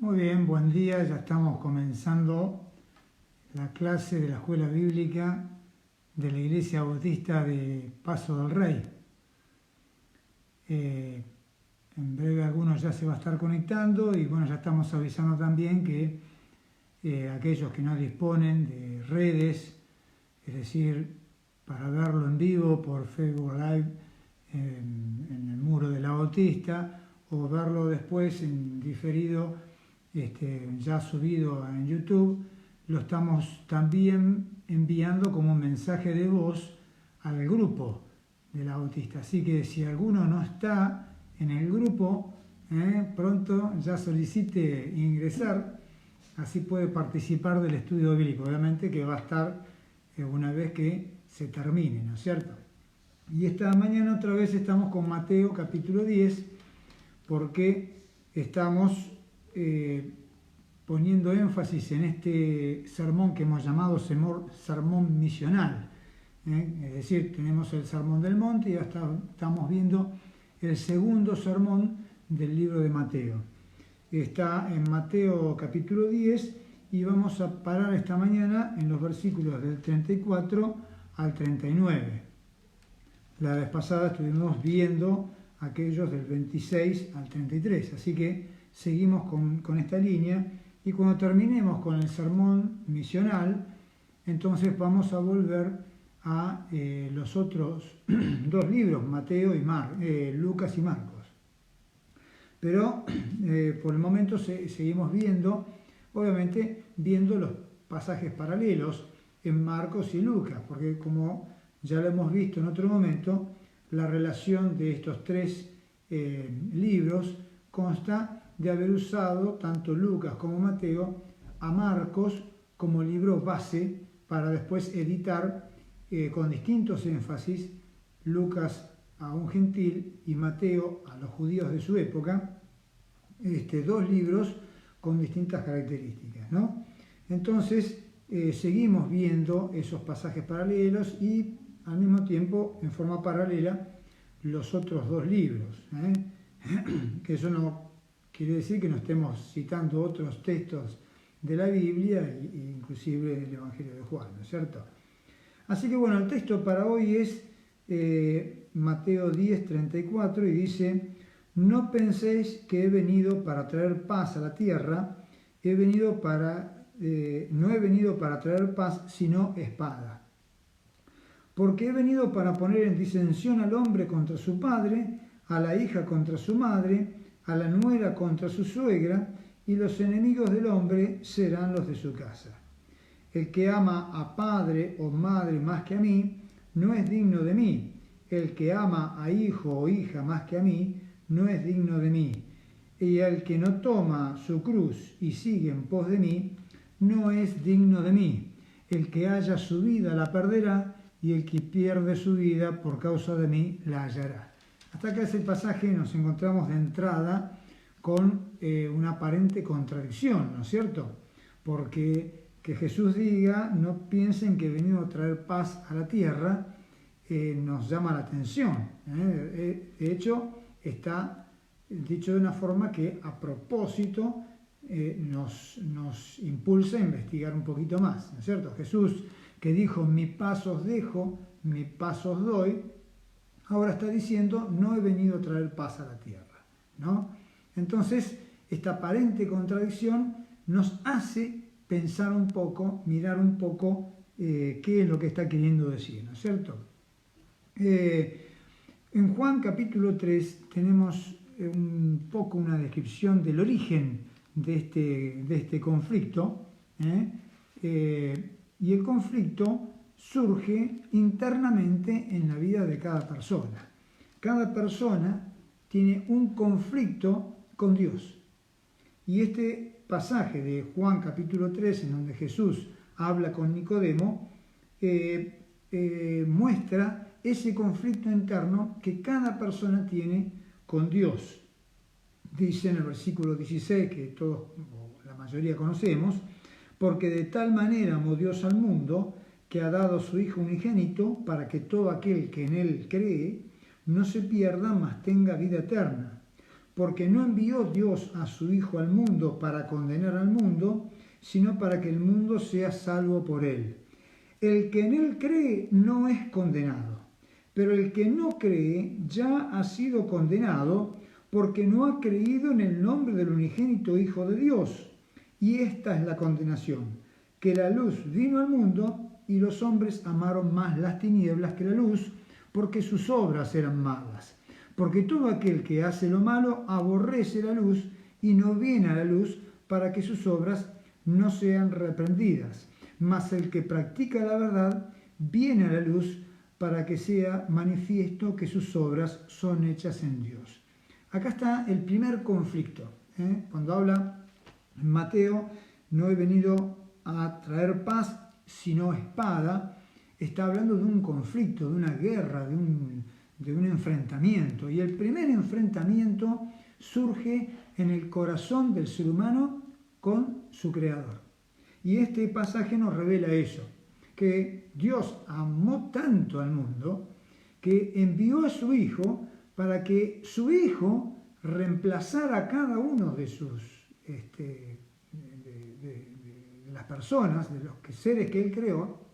Muy bien, buen día. Ya estamos comenzando la clase de la Escuela Bíblica de la Iglesia Bautista de Paso del Rey. En breve algunos ya se va a estar conectando y bueno, ya estamos avisando también que aquellos que no disponen de redes, es decir, para verlo en vivo por Facebook Live en el muro de la Bautista o verlo después en diferido ya subido en YouTube, lo estamos también enviando como mensaje de voz al grupo de la Bautista. Así que si alguno no está en el grupo, pronto ya solicite ingresar, así puede participar del estudio bíblico, obviamente que va a estar una vez que se termine, ¿no es cierto? Y esta mañana otra vez estamos con Mateo capítulo 10, porque estamos poniendo énfasis en este sermón que hemos llamado sermón misional. Es decir, tenemos el sermón del monte y ya estamos viendo el segundo sermón del libro de Mateo. Está en Mateo capítulo 10 y vamos a parar esta mañana en los versículos del 34 al 39. La vez pasada estuvimos viendo aquellos del 26 al 33, así que seguimos con esta línea y cuando terminemos con el sermón misional, entonces vamos a volver a los otros dos libros, Mateo y Lucas y Marcos. Pero por el momento seguimos viendo, obviamente viendo los pasajes paralelos en Marcos y Lucas, porque como ya lo hemos visto en otro momento, la relación de estos tres libros consta de haber usado tanto Lucas como Mateo a Marcos como libro base para después editar con distintos énfasis, Lucas a un gentil y Mateo a los judíos de su época, dos libros con distintas características, ¿no? Entonces seguimos viendo esos pasajes paralelos y al mismo tiempo en forma paralela los otros dos libros, que eso no quiere decir que no estemos citando otros textos de la Biblia, inclusive el Evangelio de Juan, ¿no es cierto? Así que bueno, el texto para hoy es Mateo 10, 34 y dice: no penséis que he venido para traer paz a la tierra, no he venido para traer paz, sino espada. Porque he venido para poner en disensión al hombre contra su padre, a la hija contra su madre, a la nuera contra su suegra, y los enemigos del hombre serán los de su casa. El que ama a padre o madre más que a mí, no es digno de mí. El que ama a hijo o hija más que a mí, no es digno de mí. Y el que no toma su cruz y sigue en pos de mí, no es digno de mí. El que haya su vida la perderá, y el que pierde su vida por causa de mí la hallará. Hasta acá ese pasaje nos encontramos de entrada con una aparente contradicción, ¿no es cierto? Porque que Jesús diga, no piensen que he venido a traer paz a la tierra, nos llama la atención. De hecho, está dicho de una forma que a propósito nos impulsa a investigar un poquito más, ¿no es cierto? Jesús, que dijo, mi paz os dejo, mi paz os doy, ahora está diciendo, no he venido a traer paz a la tierra, ¿no? Entonces, esta aparente contradicción nos hace pensar un poco, mirar un poco qué es lo que está queriendo decir, ¿no es cierto? En Juan capítulo 3 tenemos un poco una descripción del origen de este conflicto, y el conflicto surge internamente en la vida de cada persona. Cada persona tiene un conflicto con Dios. Y este pasaje de Juan capítulo 3, en donde Jesús habla con Nicodemo, muestra ese conflicto interno que cada persona tiene con Dios. Dice en el versículo 16, que todos, o la mayoría conocemos, porque de tal manera amó Dios al mundo, que ha dado a su Hijo unigénito, para que todo aquel que en él cree no se pierda, mas tenga vida eterna. porque no envió Dios a su Hijo al mundo para condenar al mundo, sino para que el mundo sea salvo por él. El que en él cree no es condenado, pero el que no cree ya ha sido condenado porque no ha creído en el nombre del unigénito Hijo de Dios. Y esta es la condenación, que la luz vino al mundo y los hombres amaron más las tinieblas que la luz, porque sus obras eran malas. Porque todo aquel que hace lo malo aborrece la luz y no viene a la luz para que sus obras no sean reprendidas. Mas el que practica la verdad viene a la luz para que sea manifiesto que sus obras son hechas en Dios. Acá está el primer conflicto. Cuando habla Mateo, no he venido a traer paz, sino espada, está hablando de un conflicto, de una guerra, de un enfrentamiento. Y el primer enfrentamiento surge en el corazón del ser humano con su Creador. Y este pasaje nos revela eso, que Dios amó tanto al mundo que envió a su Hijo para que su Hijo reemplazara a cada uno de las personas, de los seres que Él creó,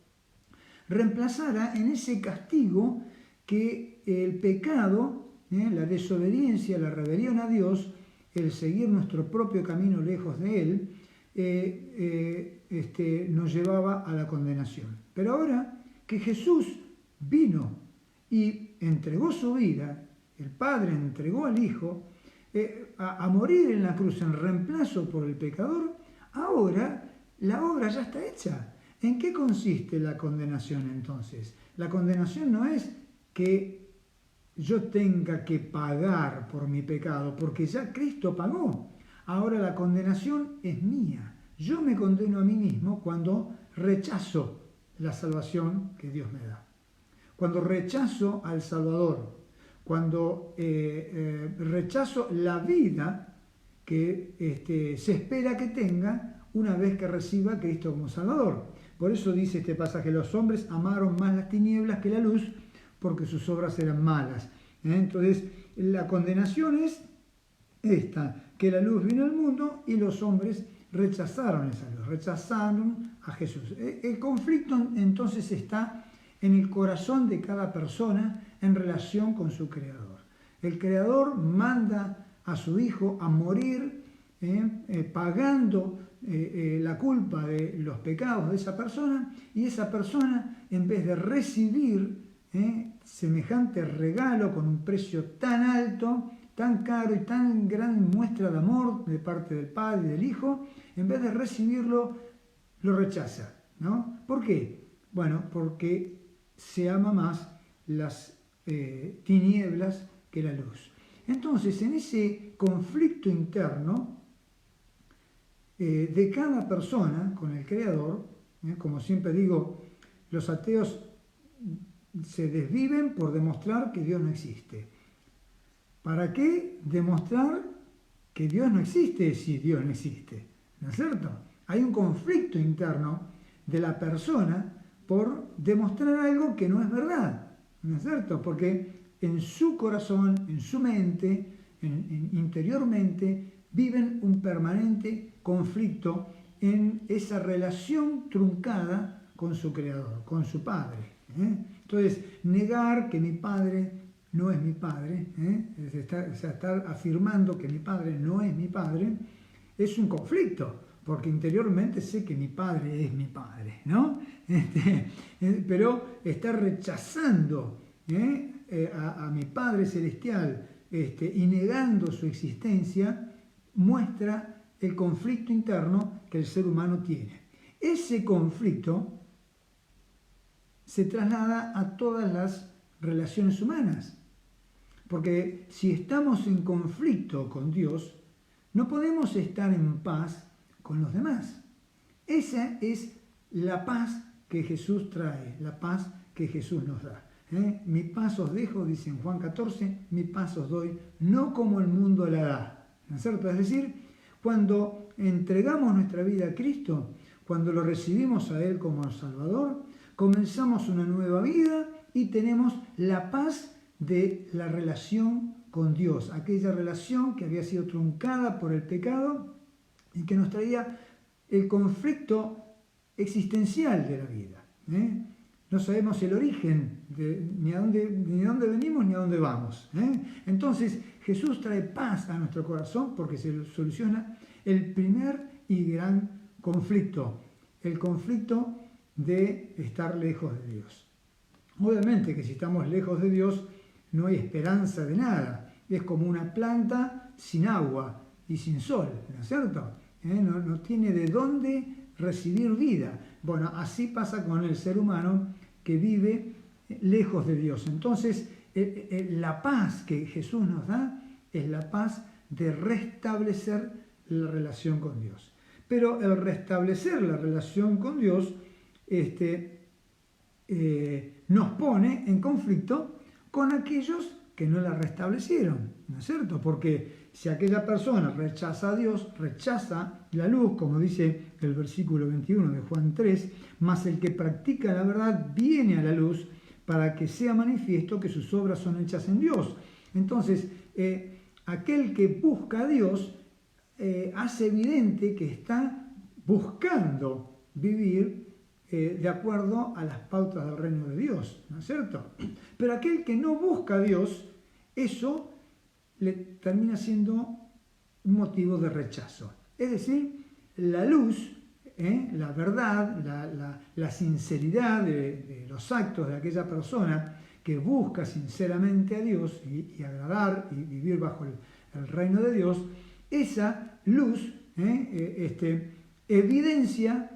reemplazara en ese castigo que el pecado, la desobediencia, la rebelión a Dios, el seguir nuestro propio camino lejos de Él, nos llevaba a la condenación. Pero ahora que Jesús vino y entregó su vida, el Padre entregó al Hijo a morir en la cruz en reemplazo por el pecador, ahora la obra ya está hecha. ¿En qué consiste la condenación entonces? La condenación no es que yo tenga que pagar por mi pecado, porque ya Cristo pagó. Ahora la condenación es mía. Yo me condeno a mí mismo cuando rechazo la salvación que Dios me da. Cuando rechazo al Salvador, cuando rechazo la vida que se espera que tenga una vez que reciba a Cristo como Salvador. Por eso dice este pasaje, los hombres amaron más las tinieblas que la luz, porque sus obras eran malas. Entonces, la condenación es esta, que la luz vino al mundo y los hombres rechazaron esa luz, rechazaron a Jesús. El conflicto entonces está en el corazón de cada persona en relación con su Creador. El Creador manda a su Hijo a morir pagando la culpa de los pecados de esa persona, y esa persona, en vez de recibir semejante regalo con un precio tan alto, tan caro y tan gran muestra de amor de parte del Padre y del Hijo, en vez de recibirlo, lo rechaza, ¿no? ¿Por qué? Bueno, porque se ama más las tinieblas que la luz. Entonces, en ese conflicto interno de cada persona con el Creador, como siempre digo, los ateos se desviven por demostrar que Dios no existe. ¿Para qué demostrar que Dios no existe si Dios no existe? ¿No es cierto? Hay un conflicto interno de la persona por demostrar algo que no es verdad. ¿No es cierto? Porque en su corazón, en su mente, interiormente, viven un permanente conflicto en esa relación truncada con su Creador, con su Padre. Entonces, negar que mi Padre no es mi Padre, estar afirmando que mi Padre no es mi Padre, es un conflicto, porque interiormente sé que mi Padre es mi Padre, ¿no? Pero estar rechazando a mi Padre Celestial y negando su existencia, muestra el conflicto interno que el ser humano tiene. Ese conflicto se traslada a todas las relaciones humanas, porque si estamos en conflicto con Dios, no podemos estar en paz con los demás. Esa es la paz que Jesús trae, la paz que Jesús nos da. Mi paz os dejo, dice en Juan 14, mi paz os doy, no como el mundo la da. ¿No es cierto? Es decir, cuando entregamos nuestra vida a Cristo, cuando lo recibimos a Él como Salvador, comenzamos una nueva vida y tenemos la paz de la relación con Dios, aquella relación que había sido truncada por el pecado y que nos traía el conflicto existencial de la vida. No sabemos el origen, ni de dónde venimos ni a dónde vamos. Entonces Jesús trae paz a nuestro corazón porque se soluciona el primer y gran conflicto, el conflicto de estar lejos de Dios. Obviamente que si estamos lejos de Dios no hay esperanza de nada, es como una planta sin agua y sin sol, ¿no es cierto? No tiene de dónde recibir vida. Bueno, así pasa con el ser humano que vive lejos de Dios. Entonces, la paz que Jesús nos da es la paz de restablecer la relación con Dios. Pero el restablecer la relación con Dios nos pone en conflicto con aquellos que no la restablecieron, ¿no es cierto? Porque si aquella persona rechaza a Dios, rechaza la luz, como dice el versículo 21 de Juan 3, mas el que practica la verdad viene a la luz para que sea manifiesto que sus obras son hechas en Dios. Entonces, aquel que busca a Dios hace evidente que está buscando vivir de acuerdo a las pautas del reino de Dios, ¿no es cierto? Pero aquel que no busca a Dios, eso le termina siendo un motivo de rechazo. Es decir, la luz, la verdad, la sinceridad de los actos de aquella persona que busca sinceramente a Dios y agradar y vivir bajo el reino de Dios, esa luz evidencia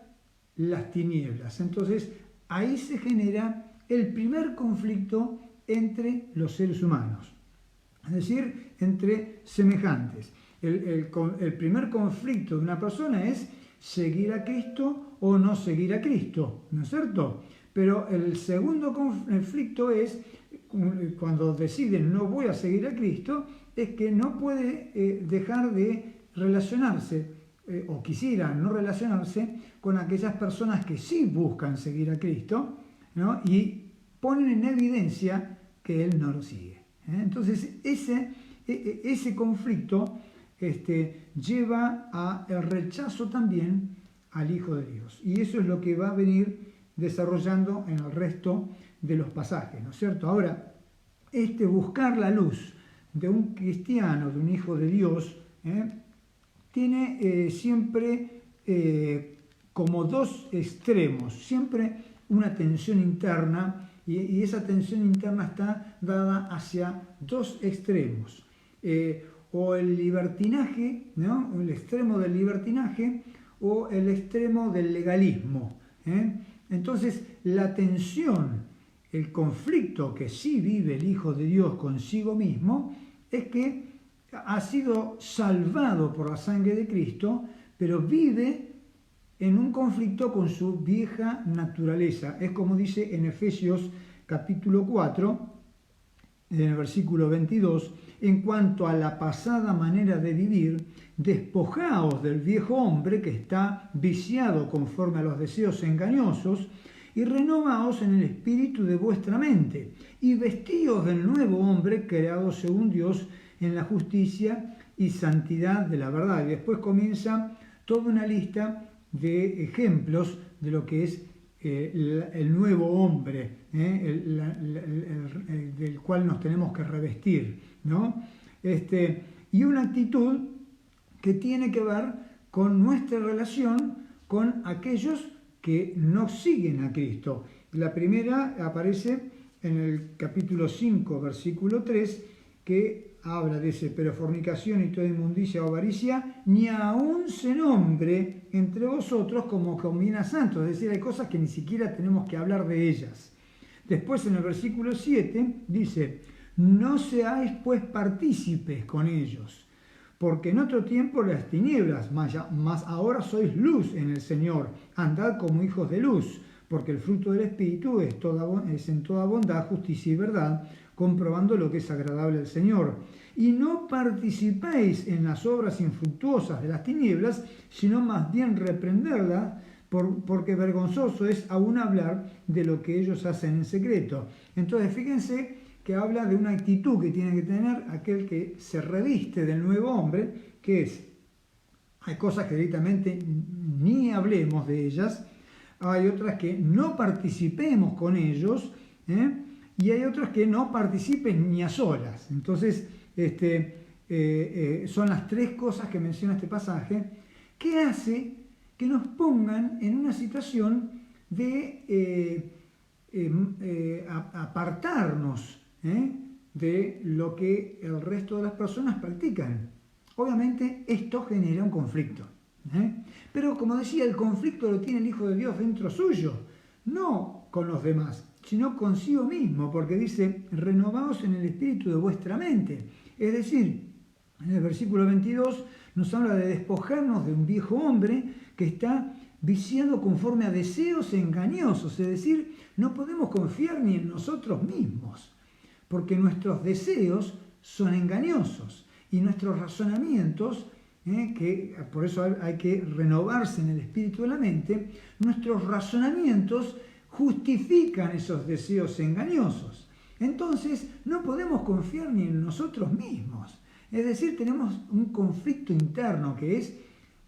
las tinieblas. Entonces, ahí se genera el primer conflicto entre los seres humanos, es decir, entre semejantes. El primer conflicto de una persona es seguir a Cristo o no seguir a Cristo, ¿no es cierto? Pero el segundo conflicto es cuando deciden no voy a seguir a Cristo, es que no puede dejar de relacionarse o quisiera no relacionarse con aquellas personas que sí buscan seguir a Cristo, ¿no? Y ponen en evidencia que Él no lo sigue. Entonces ese conflicto lleva al rechazo también al Hijo de Dios. Y eso es lo que va a venir desarrollando en el resto de los pasajes, ¿no es cierto? Ahora, buscar la luz de un cristiano, de un hijo de Dios, tiene siempre como dos extremos, siempre una tensión interna, y esa tensión interna está dada hacia dos extremos, o el libertinaje, ¿no? El extremo del libertinaje o el extremo del legalismo. Entonces la tensión, el conflicto que sí vive el Hijo de Dios consigo mismo es que ha sido salvado por la sangre de Cristo, pero vive en un conflicto con su vieja naturaleza. Es como dice en Efesios capítulo 4, en el versículo 22, en cuanto a la pasada manera de vivir, despojaos del viejo hombre que está viciado conforme a los deseos engañosos, y renovaos en el espíritu de vuestra mente, y vestíos del nuevo hombre creado según Dios en la justicia y santidad de la verdad. Y después comienza toda una lista de ejemplos de lo que es el nuevo hombre, del cual nos tenemos que revestir, ¿no? Y una actitud que tiene que ver con nuestra relación con aquellos que no siguen a Cristo. La primera aparece en el capítulo 5, versículo 3, que habla de ese, pero fornicación y toda inmundicia o avaricia, ni aún se nombre entre vosotros como conviene a santos. Es decir, hay cosas que ni siquiera tenemos que hablar de ellas. Después en el versículo 7 dice, no seáis pues partícipes con ellos, porque en otro tiempo las tinieblas, mas ahora sois luz en el Señor, andad como hijos de luz, porque el fruto del Espíritu es en toda bondad, justicia y verdad, comprobando lo que es agradable al Señor. Y no participéis en las obras infructuosas de las tinieblas, sino más bien reprenderlas, porque vergonzoso es aún hablar de lo que ellos hacen en secreto. Entonces, fíjense que habla de una actitud que tiene que tener aquel que se reviste del nuevo hombre, que es, hay cosas que directamente ni hablemos de ellas, hay otras que no participemos con ellos, y hay otras que no participen ni a solas. Entonces, son las tres cosas que menciona este pasaje, que hace que nos pongan en una situación de apartarnos de lo que el resto de las personas practican. Obviamente esto genera un conflicto, pero como decía, el conflicto lo tiene el Hijo de Dios dentro suyo, no con los demás, sino consigo mismo, porque dice, renovaos en el espíritu de vuestra mente. Es decir, en el versículo 22 nos habla de despojarnos de un viejo hombre que está viciado conforme a deseos engañosos, es decir, no podemos confiar ni en nosotros mismos, porque nuestros deseos son engañosos y nuestros razonamientos, que por eso hay que renovarse en el espíritu de la mente, nuestros razonamientos justifican esos deseos engañosos. Entonces, no podemos confiar ni en nosotros mismos. Es decir, tenemos un conflicto interno que es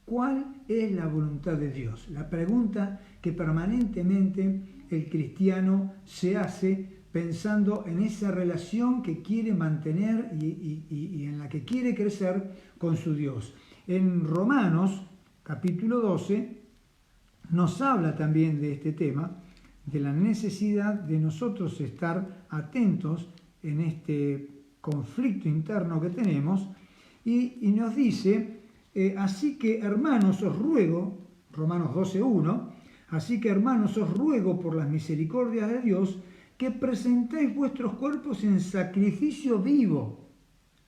¿cuál es la voluntad de Dios? La pregunta que permanentemente el cristiano se hace pensando en esa relación que quiere mantener y en la que quiere crecer con su Dios. En Romanos, capítulo 12, nos habla también de este tema, de la necesidad de nosotros estar atentos en este conflicto interno que tenemos, y nos dice, así que hermanos os ruego, Romanos 12:1, así que hermanos os ruego por las misericordias de Dios que presentéis vuestros cuerpos en sacrificio vivo.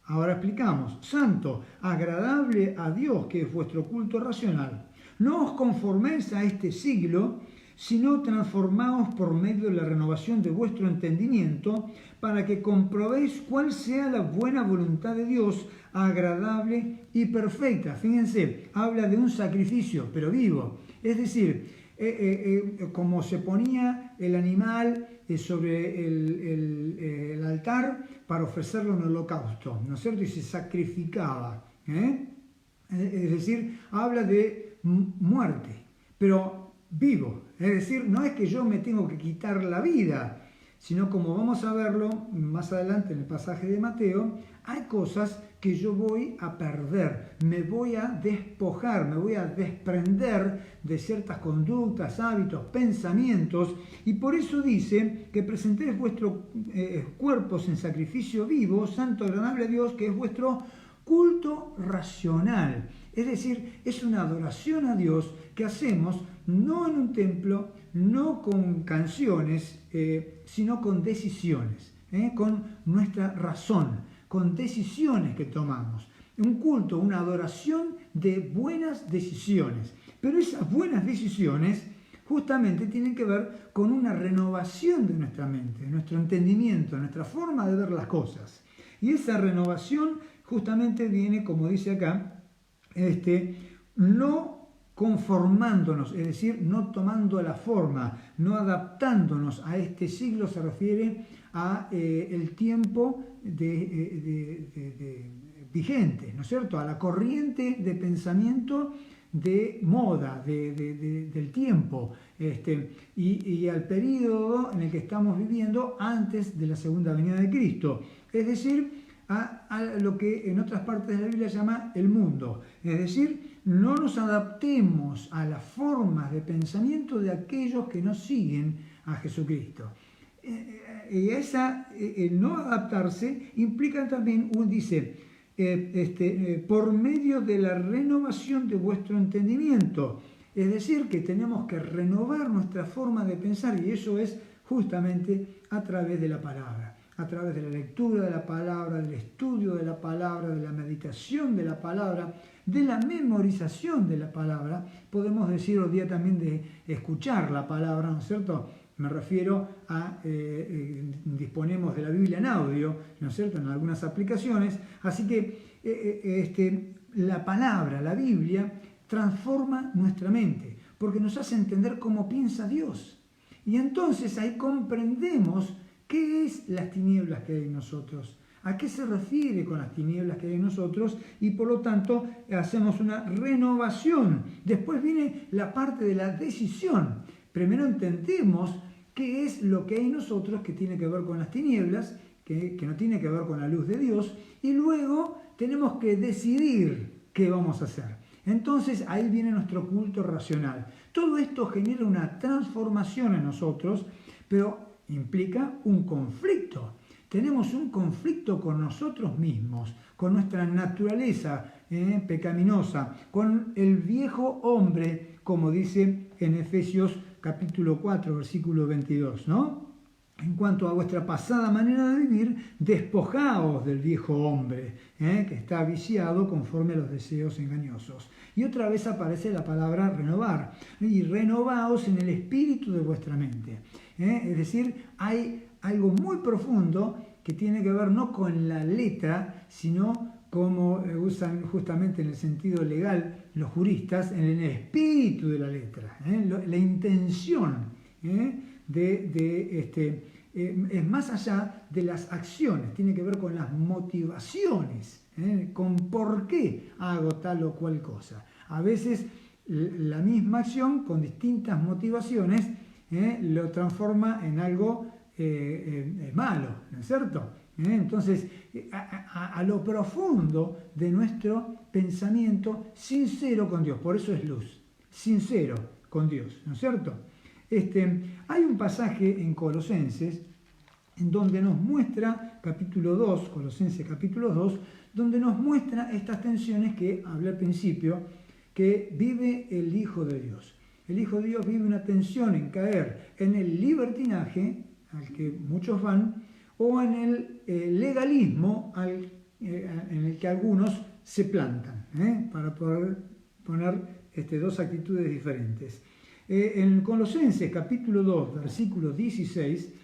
Ahora explicamos, santo, agradable a Dios, que es vuestro culto racional. No os conforméis a este siglo, sino transformaos por medio de la renovación de vuestro entendimiento, para que comprobéis cuál sea la buena voluntad de Dios, agradable y perfecta. Fíjense, habla de un sacrificio, pero vivo. Es decir, como se ponía el animal sobre el altar para ofrecerlo en holocausto, ¿no es cierto? Y se sacrificaba. Es decir, habla de muerte, pero vivo. Es decir, no es que yo me tengo que quitar la vida, sino como vamos a verlo más adelante en el pasaje de Mateo, hay cosas que yo voy a perder, me voy a despojar, me voy a desprender de ciertas conductas, hábitos, pensamientos, y por eso dice que presentéis vuestros cuerpos en sacrificio vivo, santo, agradable a Dios, que es vuestro culto racional. Es decir, es una adoración a Dios que hacemos no en un templo, no con canciones, sino con decisiones, con nuestra razón, con decisiones que tomamos. Un culto, una adoración de buenas decisiones. Pero esas buenas decisiones justamente tienen que ver con una renovación de nuestra mente, de nuestro entendimiento, de nuestra forma de ver las cosas. Y esa renovación justamente viene, como dice acá, no conformándonos, es decir, no tomando la forma, no adaptándonos a este siglo, se refiere a el tiempo vigente, ¿no es cierto?, a la corriente de pensamiento de moda, del tiempo, y al periodo en el que estamos viviendo antes de la segunda venida de Cristo, es decir, a lo que en otras partes de la Biblia se llama el mundo, es decir, no nos adaptemos a las formas de pensamiento de aquellos que no siguen a Jesucristo. Y el no adaptarse implica también, dice, por medio de la renovación de vuestro entendimiento. Es decir, que tenemos que renovar nuestra forma de pensar, y eso es justamente a través de la palabra, a través de la lectura de la palabra, del estudio de la palabra, de la meditación de la palabra, de la memorización de la palabra. Podemos decir hoy día también de escuchar la palabra, ¿no es cierto? Me refiero a, disponemos de la Biblia en audio, ¿no es cierto?, en algunas aplicaciones. Así que la palabra, la Biblia, transforma nuestra mente, porque nos hace entender cómo piensa Dios. Y entonces ahí comprendemos ¿Qué es las tinieblas que hay en nosotros? ¿A qué se refiere con las tinieblas que hay en nosotros? Y por lo tanto hacemos una renovación. Después viene la parte de la decisión. Primero entendemos qué es lo que hay en nosotros que tiene que ver con las tinieblas, que no tiene que ver con la luz de Dios, y luego tenemos que decidir qué vamos a hacer. Entonces ahí viene nuestro culto racional. Todo esto genera una transformación en nosotros, pero implica un conflicto. Tenemos un conflicto con nosotros mismos, con nuestra naturaleza pecaminosa, con el viejo hombre, como dice en Efesios capítulo 4, versículo 22, ¿no? En cuanto a vuestra pasada manera de vivir, despojaos del viejo hombre, que está viciado conforme a los deseos engañosos. Y otra vez aparece la palabra renovar, y renovaos en el espíritu de vuestra mente. Es decir, hay algo muy profundo que tiene que ver no con la letra, sino como usan justamente en el sentido legal los juristas, en el espíritu de la letra, la intención es más allá de las acciones, tiene que ver con las motivaciones, con por qué hago tal o cual cosa. A veces la misma acción con distintas motivaciones lo transforma en algo malo, ¿no es cierto? Entonces, a lo profundo de nuestro pensamiento sincero con Dios, por eso es luz, sincero con Dios, ¿no es cierto? Hay un pasaje en Colosenses en donde nos muestra, capítulo 2, Colosenses capítulo 2, donde nos muestra estas tensiones que hablé al principio, que vive el Hijo de Dios. El Hijo de Dios vive una tensión en caer en el libertinaje, al que muchos van, o en el legalismo en el que algunos se plantan, para poder poner dos actitudes diferentes. En Colosenses capítulo 2, versículo 16,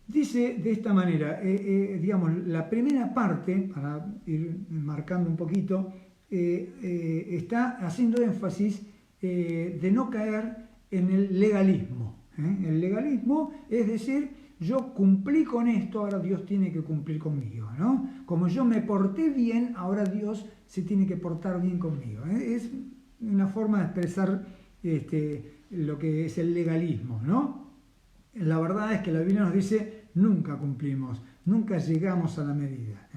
dice de esta manera, digamos, la primera parte, para ir marcando un poquito, está haciendo énfasis de no caer en el legalismo. El legalismo es decir, yo cumplí con esto, ahora Dios tiene que cumplir conmigo, ¿no? Como yo me porté bien, ahora Dios se tiene que portar bien conmigo. Es una forma de expresar lo que es el legalismo, ¿no? La verdad es que la Biblia nos dice, nunca cumplimos, nunca llegamos a la medida.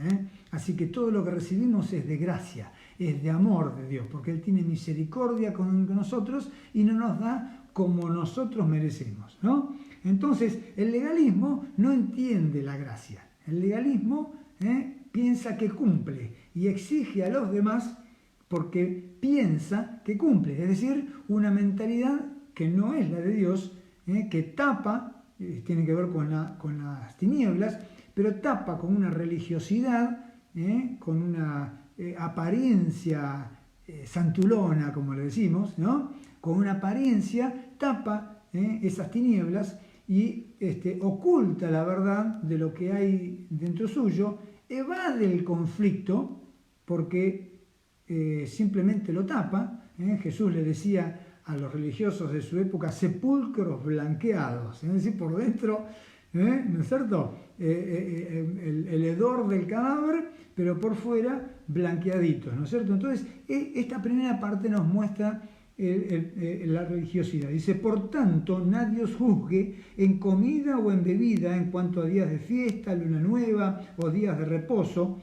Así que todo lo que recibimos es de gracia, es de amor de Dios, porque Él tiene misericordia con nosotros y no nos da como nosotros merecemos, ¿no? Entonces, el legalismo no entiende la gracia. El legalismo piensa que cumple y exige a los demás porque piensa que cumple. Es decir, una mentalidad que no es la de Dios, que tapa, tiene que ver con las tinieblas, pero tapa con una religiosidad, con una apariencia santulona, como le decimos, ¿no? Con una apariencia tapa esas tinieblas y oculta la verdad de lo que hay dentro suyo, evade el conflicto porque simplemente lo tapa. Jesús le decía a los religiosos de su época, sepulcros blanqueados, es decir, por dentro, ¿no es cierto? El hedor del cadáver, pero por fuera blanqueaditos, ¿no es cierto? Entonces, esta primera parte nos muestra la religiosidad. Dice, por tanto, nadie os juzgue en comida o en bebida en cuanto a días de fiesta, luna nueva o días de reposo,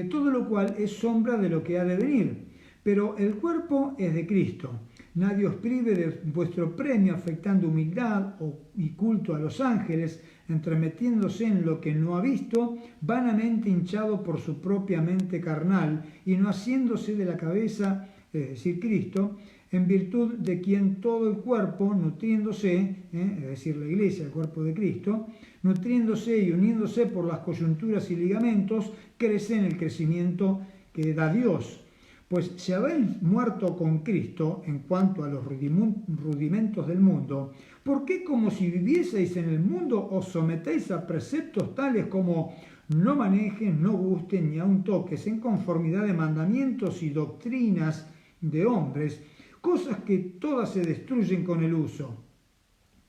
todo lo cual es sombra de lo que ha de venir. Pero el cuerpo es de Cristo. Nadie os prive de vuestro premio afectando humildad y culto a los ángeles, entremetiéndose en lo que no ha visto, vanamente hinchado por su propia mente carnal y no haciéndose de la cabeza, es decir, Cristo, en virtud de quien todo el cuerpo, nutriéndose, es decir, la iglesia, el cuerpo de Cristo, nutriéndose y uniéndose por las coyunturas y ligamentos, crece en el crecimiento que da Dios. Pues si habéis muerto con Cristo en cuanto a los rudimentos del mundo, ¿por qué como si vivieseis en el mundo os sometéis a preceptos tales como no manejes, no gustes ni aun toques en conformidad de mandamientos y doctrinas de hombres, cosas que todas se destruyen con el uso?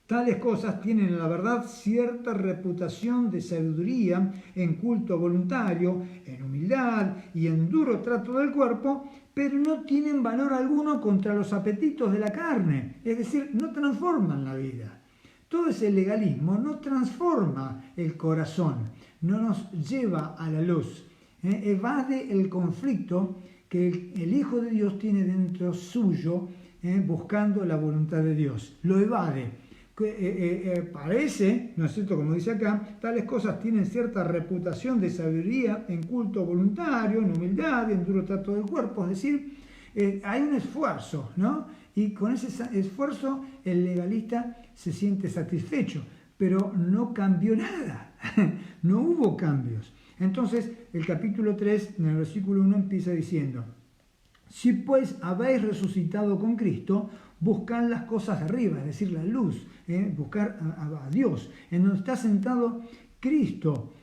Tales cosas tienen en la verdad cierta reputación de sabiduría en culto voluntario, en humildad y en duro trato del cuerpo, pero no tienen valor alguno contra los apetitos de la carne, es decir, no transforman la vida. Todo ese legalismo no transforma el corazón, no nos lleva a la luz, evade el conflicto que el Hijo de Dios tiene dentro suyo, buscando la voluntad de Dios, lo evade. Parece, ¿no es cierto?, como dice acá, tales cosas tienen cierta reputación de sabiduría en culto voluntario, en humildad, en duro trato del cuerpo, es decir, hay un esfuerzo, ¿no? Y con ese esfuerzo el legalista se siente satisfecho, pero no cambió nada, no hubo cambios. Entonces, el capítulo 3, en el versículo 1, empieza diciendo: si pues habéis resucitado con Cristo, buscad las cosas de arriba, es decir, la luz, buscar a Dios, en donde está sentado Cristo,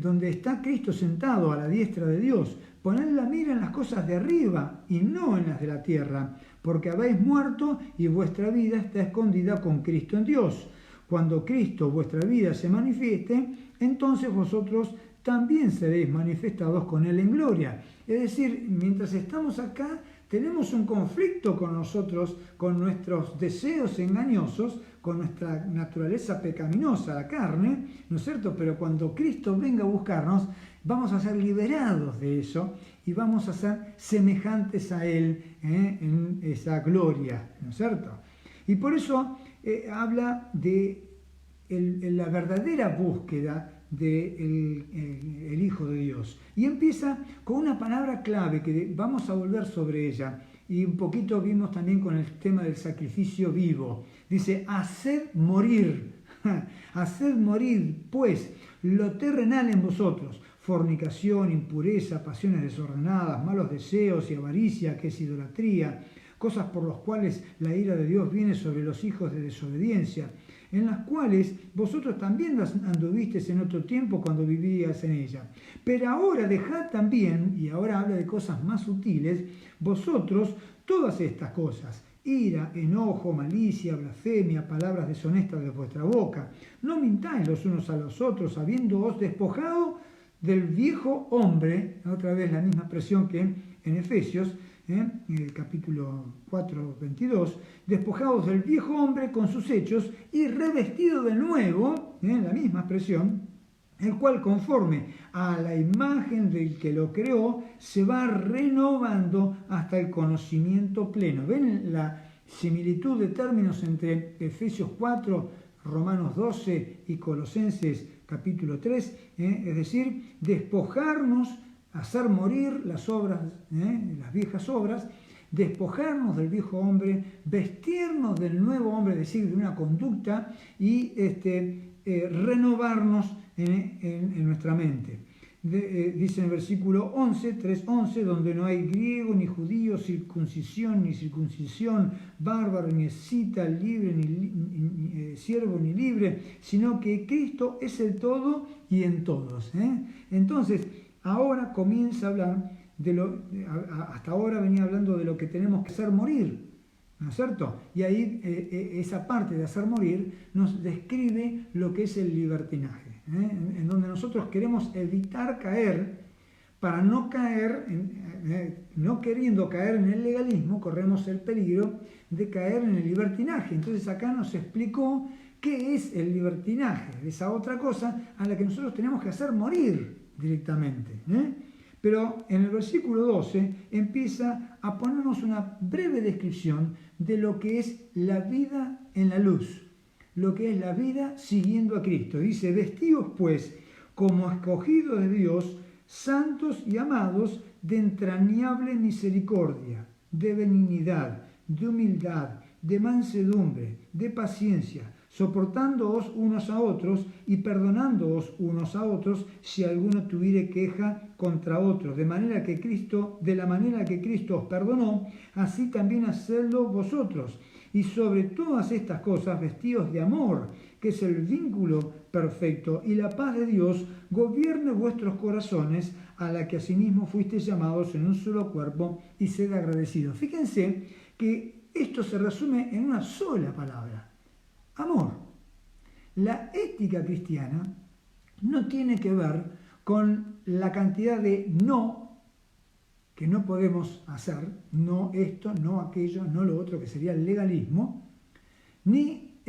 donde está Cristo sentado a la diestra de Dios. Poned la mira en las cosas de arriba y no en las de la tierra, porque habéis muerto y vuestra vida está escondida con Cristo en Dios. Cuando Cristo, vuestra vida, se manifieste, entonces vosotros también seréis manifestados con Él en gloria. Es decir, mientras estamos acá, tenemos un conflicto con nosotros, con nuestros deseos engañosos, con nuestra naturaleza pecaminosa, la carne, ¿no es cierto? Pero cuando Cristo venga a buscarnos, vamos a ser liberados de eso y vamos a ser semejantes a Él en esa gloria, ¿no es cierto? Y por eso habla de la verdadera búsqueda del Hijo de Dios. Y empieza con una palabra clave que vamos a volver sobre ella. Y un poquito vimos también con el tema del sacrificio vivo. Dice, haced morir, haced morir pues lo terrenal en vosotros. Fornicación, impureza, pasiones desordenadas, malos deseos y avaricia, que es idolatría. Cosas por las cuales la ira de Dios viene sobre los hijos de desobediencia, en las cuales vosotros también anduvisteis en otro tiempo cuando vivíais en ella. Pero ahora dejad también, y ahora habla de cosas más sutiles, vosotros todas estas cosas: ira, enojo, malicia, blasfemia, palabras deshonestas de vuestra boca. No mintáis los unos a los otros, habiéndoos despojado del viejo hombre, otra vez la misma expresión que en Efesios, en el capítulo 4, 22, despojados del viejo hombre con sus hechos y revestido del nuevo, la misma expresión, el cual conforme a la imagen del que lo creó, se va renovando hasta el conocimiento pleno. ¿Ven la similitud de términos entre Efesios 4, Romanos 12 y Colosenses capítulo 3? Es decir, despojarnos, hacer morir las obras, las viejas obras, despojarnos del viejo hombre, vestirnos del nuevo hombre, es decir, de una conducta, y renovarnos en nuestra mente. Dice en el versículo 11, 3:11, donde no hay griego ni judío, circuncisión ni circuncisión, bárbaro ni escita, libre ni siervo ni libre, sino que Cristo es el todo y en todos. Entonces, ahora comienza a hablar hasta ahora venía hablando de lo que tenemos que hacer morir, ¿no es cierto? Y ahí esa parte de hacer morir nos describe lo que es el libertinaje, en donde nosotros queremos evitar caer, para no caer, no queriendo caer en el legalismo, corremos el peligro de caer en el libertinaje. Entonces acá nos explicó qué es el libertinaje, esa otra cosa a la que nosotros tenemos que hacer morir directamente. Pero en el versículo 12 empieza a ponernos una breve descripción de lo que es la vida en la luz, lo que es la vida siguiendo a Cristo. Dice, vestíos pues como escogidos de Dios, santos y amados, de entrañable misericordia, de benignidad, de humildad, de mansedumbre, de paciencia, soportándoos unos a otros y perdonándoos unos a otros si alguno tuviere queja contra otro, de la manera que Cristo os perdonó, así también hacedlo vosotros. Y sobre todas estas cosas vestíos de amor, que es el vínculo perfecto, y la paz de Dios gobierne vuestros corazones, a la que asimismo fuisteis llamados en un solo cuerpo, y sed agradecidos. Fíjense que esto se resume en una sola palabra: amor. La ética cristiana no tiene que ver con la cantidad de no que no podemos hacer, no esto, no aquello, no lo otro, que sería el legalismo, ni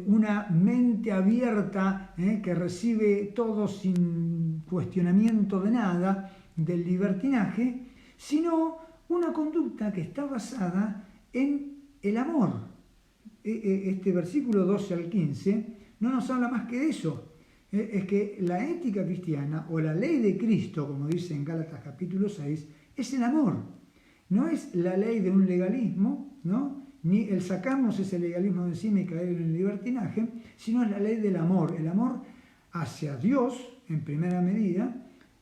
una mente abierta que recibe todo sin cuestionamiento de nada, del libertinaje, sino una conducta que está basada en el amor. Este versículo 12 al 15 no nos habla más que de eso. Es que la ética cristiana o la ley de Cristo, como dice en Gálatas capítulo 6, es el amor. No es la ley de un legalismo, ¿no? Ni el sacarnos ese legalismo de encima y caer en el libertinaje, sino es la ley del amor. El amor hacia Dios, en primera medida,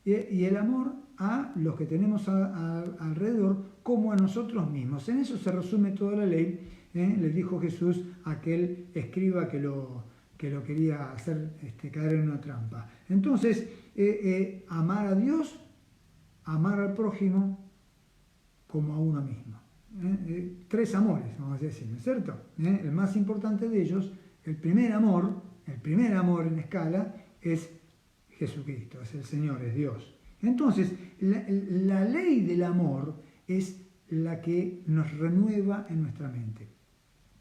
y el amor a los que tenemos alrededor como a nosotros mismos. En eso se resume toda la ley. Le dijo Jesús a aquel escriba que lo quería hacer caer en una trampa. Entonces, amar a Dios, amar al prójimo como a uno mismo. Tres amores, vamos a decir, ¿no es cierto? El más importante de ellos, el primer amor en escala es Jesucristo, es el Señor, es Dios. Entonces, la ley del amor es la que nos renueva en nuestra mente.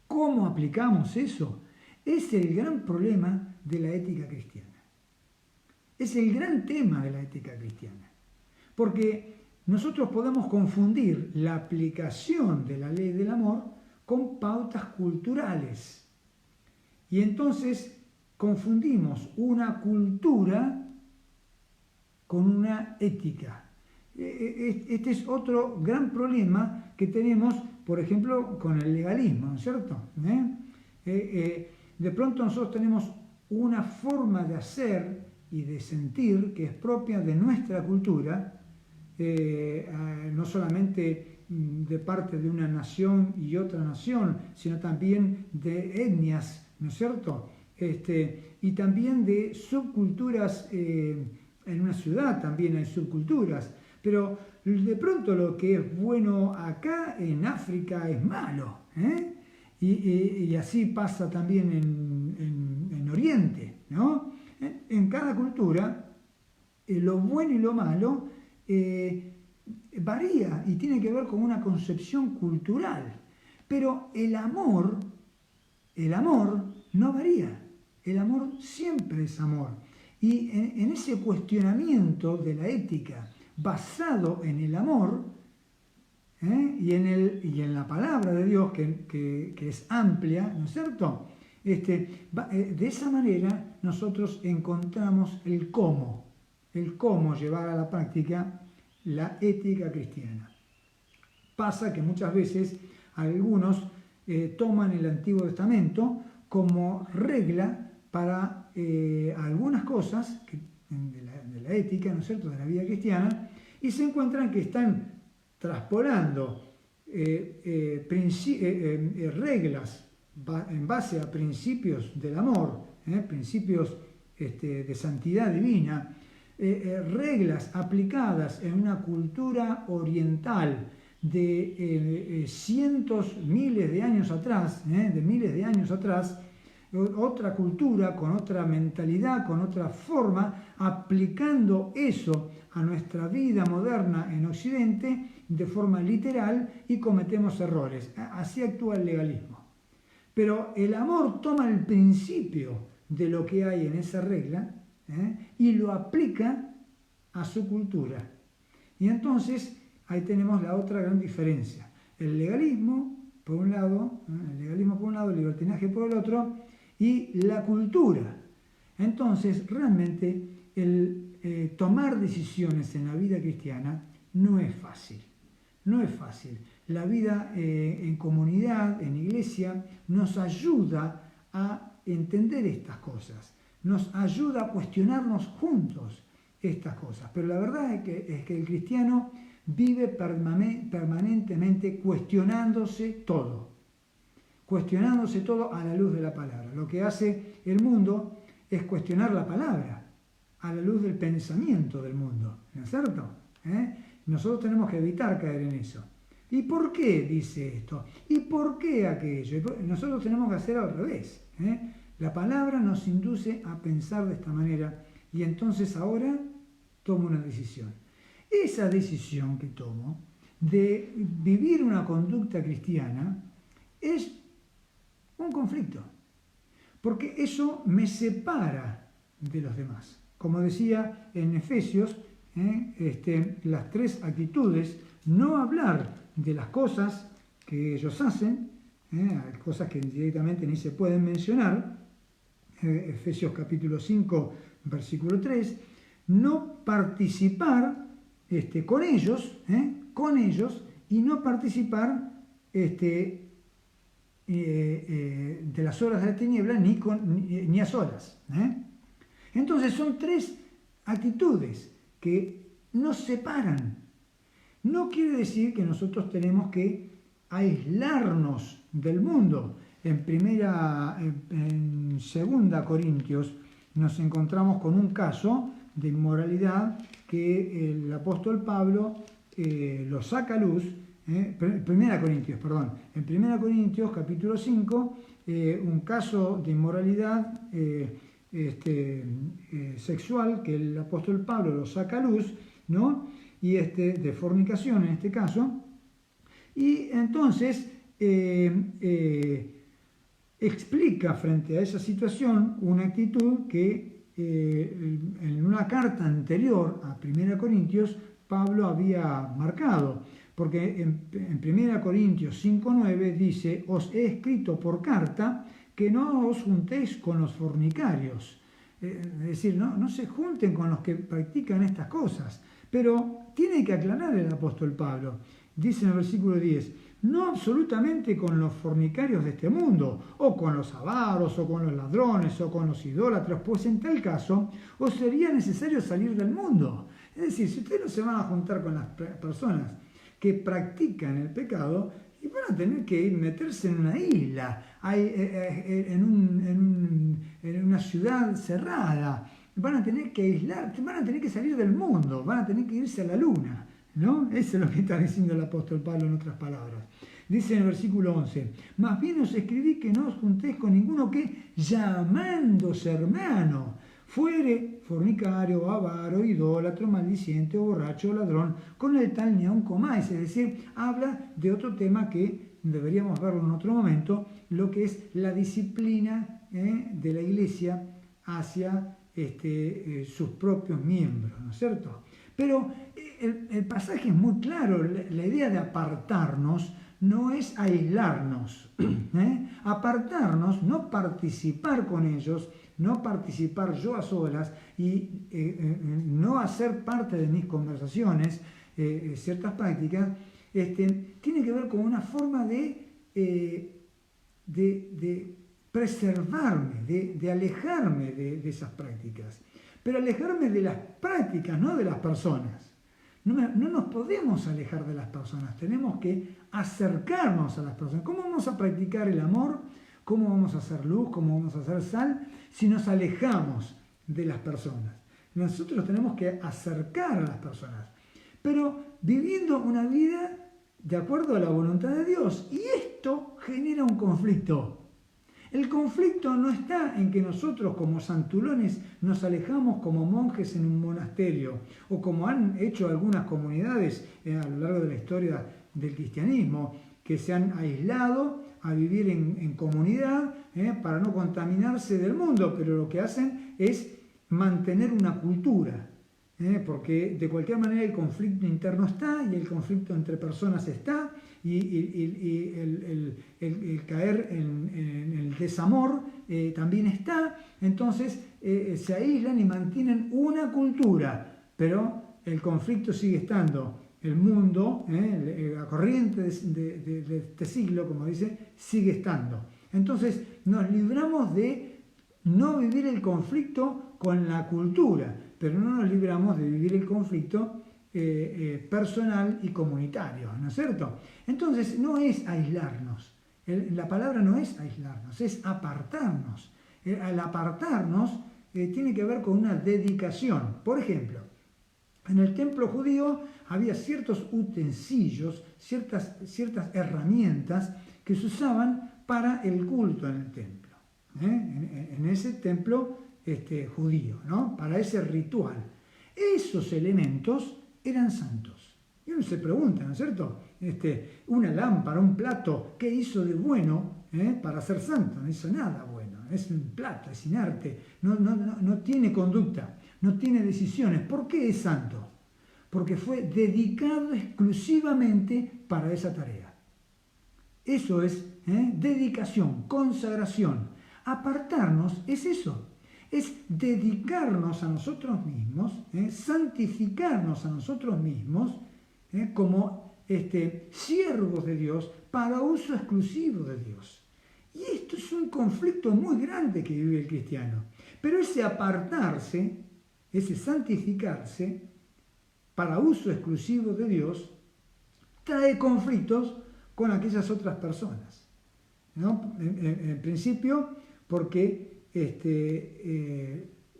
¿Cómo aplicamos eso? Es el gran problema de la ética cristiana. Es el gran tema de la ética cristiana. Porque nosotros podemos confundir la aplicación de la ley del amor con pautas culturales. Y entonces confundimos una cultura con una ética. Este es otro gran problema que tenemos, por ejemplo, con el legalismo, ¿no es cierto? De pronto nosotros tenemos una forma de hacer y de sentir que es propia de nuestra cultura, no solamente de parte de una nación y otra nación, sino también de etnias, ¿no es cierto? Y también de subculturas. En una ciudad también hay subculturas, pero de pronto lo que es bueno acá en África es malo, y así pasa también en Oriente, ¿no? En cada cultura lo bueno y lo malo varía y tiene que ver con una concepción cultural, pero el amor no varía, el amor siempre es amor. Y en ese cuestionamiento de la ética basado en el amor, y en la palabra de Dios, que es amplia, ¿no es cierto? De esa manera nosotros encontramos el cómo llevar a la práctica la ética cristiana. Pasa que muchas veces algunos toman el Antiguo Testamento como regla para algunas cosas de la ética, ¿no es cierto?, de la vida cristiana, y se encuentran que están traspolando reglas en base a principios del amor, principios de santidad divina, reglas aplicadas en una cultura oriental de miles de años atrás, otra cultura, con otra mentalidad, con otra forma, aplicando eso a nuestra vida moderna en Occidente de forma literal, y cometemos errores. Así actúa el legalismo. Pero el amor toma el principio de lo que hay en esa regla y lo aplica a su cultura. Y entonces ahí tenemos la otra gran diferencia. El legalismo por un lado, el libertinaje por el otro, y la cultura. Entonces, realmente, el tomar decisiones en la vida cristiana no es fácil. No es fácil. La vida en comunidad, en iglesia, nos ayuda a entender estas cosas. Nos ayuda a cuestionarnos juntos estas cosas. Pero la verdad es que el cristiano vive permanentemente cuestionándose todo a la luz de la palabra. Lo que hace el mundo es cuestionar la palabra a la luz del pensamiento del mundo, ¿no es cierto? Nosotros tenemos que evitar caer en eso. ¿Y por qué dice esto? ¿Y por qué aquello? Nosotros tenemos que hacer al revés. La palabra nos induce a pensar de esta manera y entonces ahora tomo una decisión. Esa decisión que tomo de vivir una conducta cristiana es un conflicto, porque eso me separa de los demás. Como decía en Efesios, las 3 actitudes: no hablar de las cosas que ellos hacen, hay cosas que directamente ni se pueden mencionar, Efesios capítulo 5, versículo 3, no participar con ellos y no participar de las obras de la tiniebla ni a solas. Entonces son 3 actitudes que nos separan. No quiere decir que nosotros tenemos que aislarnos del mundo. En 2 Corintios nos encontramos con un caso de inmoralidad que el apóstol Pablo lo saca a luz. En 1 Corintios capítulo 5, un caso de inmoralidad sexual que el apóstol Pablo lo saca a luz, ¿no? Y de fornicación en este caso, y entonces explica frente a esa situación una actitud que en una carta anterior a 1 Corintios Pablo había marcado, porque en 1 Corintios 5:9 dice: os he escrito por carta que no os juntéis con los fornicarios. Es decir, no se junten con los que practican estas cosas. Pero tiene que aclarar el apóstol Pablo. Dice en el versículo 10, no absolutamente con los fornicarios de este mundo, o con los avaros, o con los ladrones, o con los idólatras, pues en tal caso os sería necesario salir del mundo. Es decir, si ustedes no se van a juntar con las personas que practican el pecado, y van a tener que meterse en una isla, en una ciudad cerrada, van a tener que aislar, van a tener que salir del mundo, van a tener que irse a la luna, ¿no? Eso es lo que está diciendo el apóstol Pablo en otras palabras. Dice en el versículo 11, más bien os escribí que no os juntéis con ninguno que, llamándose hermano, fuere fornicario, avaro, idólatra, maldiciente, borracho, ladrón, con el tal ni aun comáis. Es decir, habla de otro tema que deberíamos verlo en otro momento, lo que es la disciplina de la iglesia hacia sus propios miembros, ¿no es cierto? Pero el pasaje es muy claro, la idea de apartarnos no es aislarnos, apartarnos, no participar con ellos, no participar yo a solas y no hacer parte de mis conversaciones ciertas prácticas, tiene que ver con una forma de preservarme, de alejarme de esas prácticas. Pero alejarme de las prácticas, no de las personas. No nos podemos alejar de las personas, tenemos que acercarnos a las personas. ¿Cómo vamos a practicar el amor? ¿Cómo vamos a hacer luz? ¿Cómo vamos a hacer sal? Si nos alejamos de las personas. Nosotros tenemos que acercar a las personas, pero viviendo una vida de acuerdo a la voluntad de Dios. Y esto genera un conflicto. El conflicto no está en que nosotros como santulones nos alejamos como monjes en un monasterio o como han hecho algunas comunidades a lo largo de la historia del cristianismo, que se han aislado a vivir en comunidad para no contaminarse del mundo, pero lo que hacen es mantener una cultura, porque de cualquier manera el conflicto interno está y el conflicto entre personas está y el caer en el desamor también está. Entonces se aíslan y mantienen una cultura, pero el conflicto sigue estando. El mundo, la corriente de este siglo, como dice, sigue estando. Entonces nos libramos de no vivir el conflicto con la cultura, pero no nos libramos de vivir el conflicto personal y comunitario, ¿no es cierto? Entonces no es aislarnos, la palabra no es aislarnos, es apartarnos. Al apartarnos tiene que ver con una dedicación. Por ejemplo, En el templo judío había ciertos utensilios, ciertas herramientas que se usaban para el culto en el templo, en ese templo judío, ¿no? Para ese ritual. Esos elementos eran santos. Y uno se pregunta, ¿no es cierto? Una lámpara, un plato, ¿qué hizo de bueno para ser santo? No hizo nada bueno. Es un plato, es inerte, no tiene conducta, no tiene decisiones. ¿Por qué es santo? Porque fue dedicado exclusivamente para esa tarea. Eso es dedicación, consagración. Apartarnos es eso. Es dedicarnos a nosotros mismos, santificarnos a nosotros mismos como siervos de Dios para uso exclusivo de Dios. Y esto es un conflicto muy grande que vive el cristiano. Pero ese apartarse, ese santificarse para uso exclusivo de Dios, trae conflictos con aquellas otras personas, ¿no? En principio, porque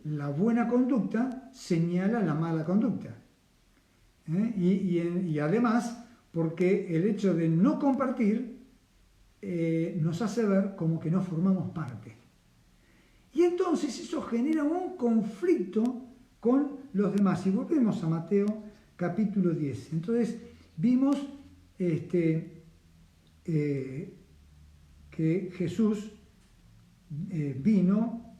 la buena conducta señala la mala conducta. Y además, porque el hecho de no compartir nos hace ver como que no formamos parte. Y entonces eso genera un conflicto con los demás. Y volvemos a Mateo capítulo 10. Entonces vimos que Jesús vino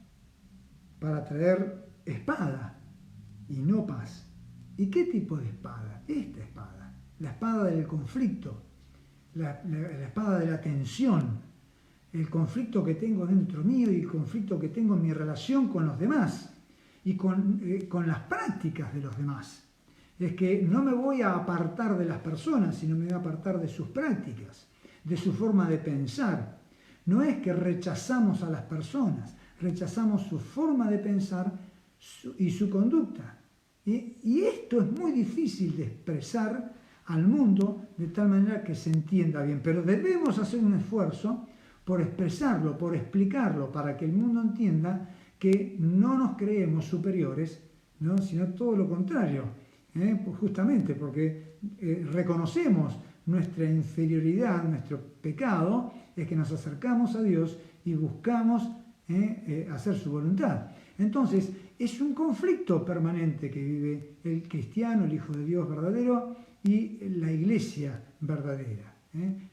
para traer espada y no paz. ¿Y qué tipo de espada? Esta espada, la espada del conflicto, la espada de la tensión, el conflicto que tengo dentro mío y el conflicto que tengo en mi relación con los demás y con las prácticas de los demás. Es que no me voy a apartar de las personas, sino me voy a apartar de sus prácticas, de su forma de pensar. No es que rechazamos a las personas, rechazamos su forma de pensar y su conducta. Y esto es muy difícil de expresar al mundo de tal manera que se entienda bien. Pero debemos hacer un esfuerzo por expresarlo, por explicarlo, para que el mundo entienda que no nos creemos superiores, ¿no? Sino todo lo contrario. Pues justamente porque reconocemos nuestra inferioridad, nuestro pecado, es que nos acercamos a Dios y buscamos hacer su voluntad. Entonces, es un conflicto permanente que vive el cristiano, el Hijo de Dios verdadero, y la iglesia verdadera.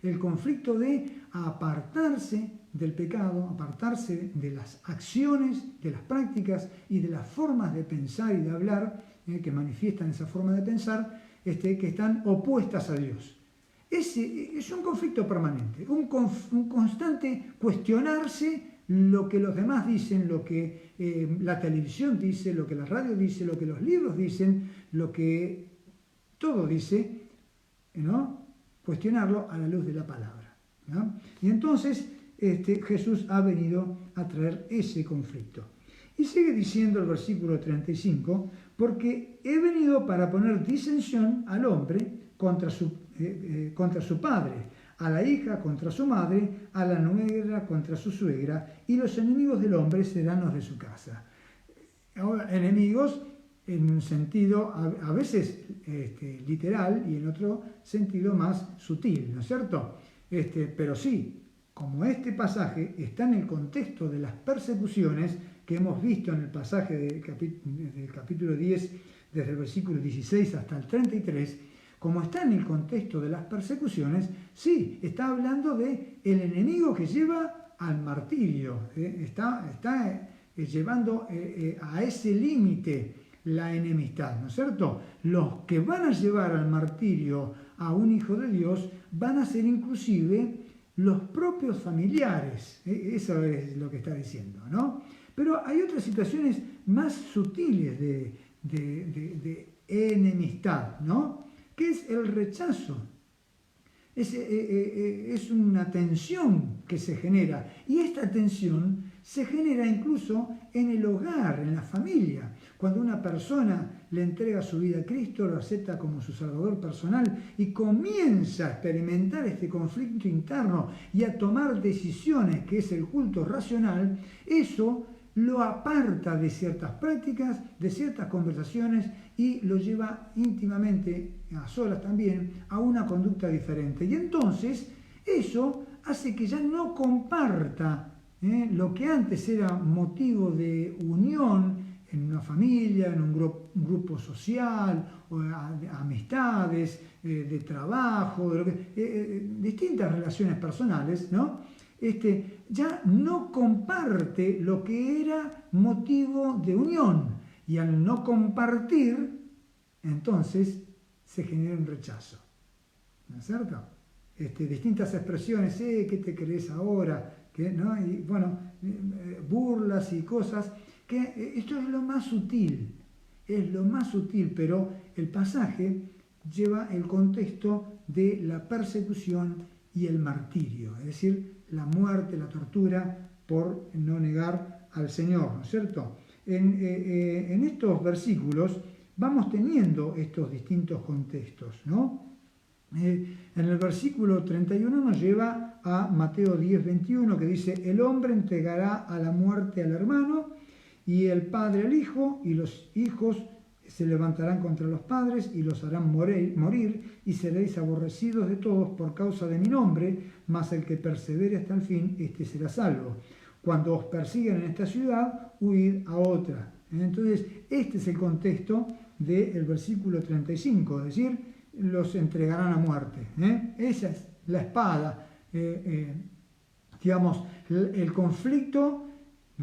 El conflicto de apartarse del pecado, apartarse de las acciones, de las prácticas y de las formas de pensar y de hablar que manifiestan esa forma de pensar que están opuestas a Dios. Ese es un conflicto permanente, un constante cuestionarse lo que los demás dicen, lo que la televisión dice, lo que la radio dice, lo que los libros dicen, lo que todo dice, ¿no? Cuestionarlo a la luz de la palabra, ¿no? Y entonces Jesús ha venido a traer ese conflicto. Y sigue diciendo el versículo 35, porque he venido para poner disensión al hombre contra su padre, a la hija contra su madre, a la nuera contra su suegra, y los enemigos del hombre serán los de su casa. Ahora, enemigos en un sentido a veces literal y en otro sentido más sutil, ¿no es cierto? Pero sí, como este pasaje está en el contexto de las persecuciones que hemos visto en el pasaje del capítulo 10, desde el versículo 16 hasta el 33, como está en el contexto de las persecuciones, sí, está hablando de el enemigo que lleva al martirio, está llevando a ese límite la enemistad, ¿no es cierto? Los que van a llevar al martirio a un hijo de Dios van a ser inclusive los propios familiares, eso es lo que está diciendo, ¿no? Pero hay otras situaciones más sutiles de enemistad, ¿no? Que es el rechazo. Es una tensión que se genera, y esta tensión se genera incluso en el hogar, en la familia. Cuando una persona le entrega su vida a Cristo, lo acepta como su Salvador personal y comienza a experimentar este conflicto interno y a tomar decisiones, que es el culto racional, eso lo aparta de ciertas prácticas, de ciertas conversaciones y lo lleva íntimamente, a solas también, a una conducta diferente. Y entonces eso hace que ya no comparta lo que antes era motivo de unión en una familia, en un grupo social, o amistades, de trabajo, distintas relaciones personales, ¿no? Ya no comparte lo que era motivo de unión, y al no compartir, entonces se genera un rechazo, ¿no es cierto? Distintas expresiones, ¿qué te crees ahora? ¿No? Y bueno, burlas y cosas, que esto es lo más sutil, pero el pasaje lleva el contexto de la persecución y el martirio, es decir, la muerte, la tortura por no negar al Señor, ¿no es cierto? En estos versículos vamos teniendo estos distintos contextos, ¿no? En el versículo 31 nos lleva a Mateo 10:21, que dice: el hombre entregará a la muerte al hermano, y el padre al hijo, y los hijos se levantarán contra los padres y los harán morir, y seréis aborrecidos de todos por causa de mi nombre, mas el que persevere hasta el fin, este será salvo. Cuando os persigan en esta ciudad, huid a otra. Entonces, este es el contexto del versículo 35, es decir, los entregarán a muerte. Esa es la espada. Digamos, el conflicto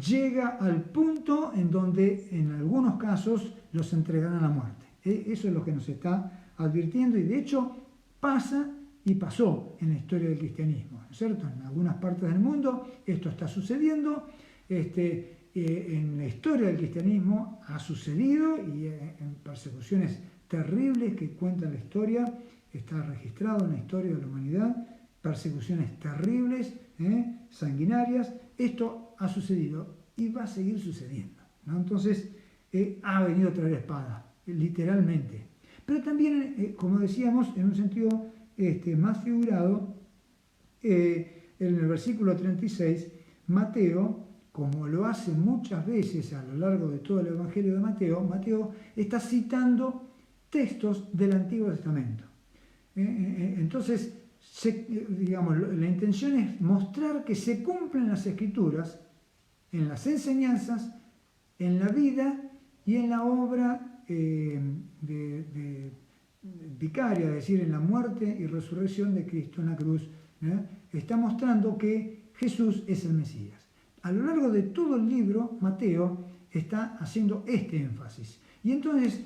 llega al punto en donde en algunos casos los entregarán a muerte. Eso es lo que nos está advirtiendo, y de hecho pasa y pasó en la historia del cristianismo, ¿no es cierto? En algunas partes del mundo esto está sucediendo, en la historia del cristianismo ha sucedido, y en persecuciones terribles que cuenta la historia, está registrado en la historia de la humanidad, persecuciones terribles, sanguinarias. Esto ha sucedido y va a seguir sucediendo, ¿no? Entonces ha venido a traer espada, literalmente. Pero también, como decíamos, en un sentido más figurado, en el versículo 36, Mateo, como lo hace muchas veces a lo largo de todo el Evangelio de Mateo está citando textos del Antiguo Testamento. Entonces, digamos, la intención es mostrar que se cumplen las Escrituras en las enseñanzas, en la vida y en la obra vicaria, es decir, en la muerte y resurrección de Cristo en la cruz. Está mostrando que Jesús es el Mesías. A lo largo de todo el libro, Mateo está haciendo este énfasis. Y entonces,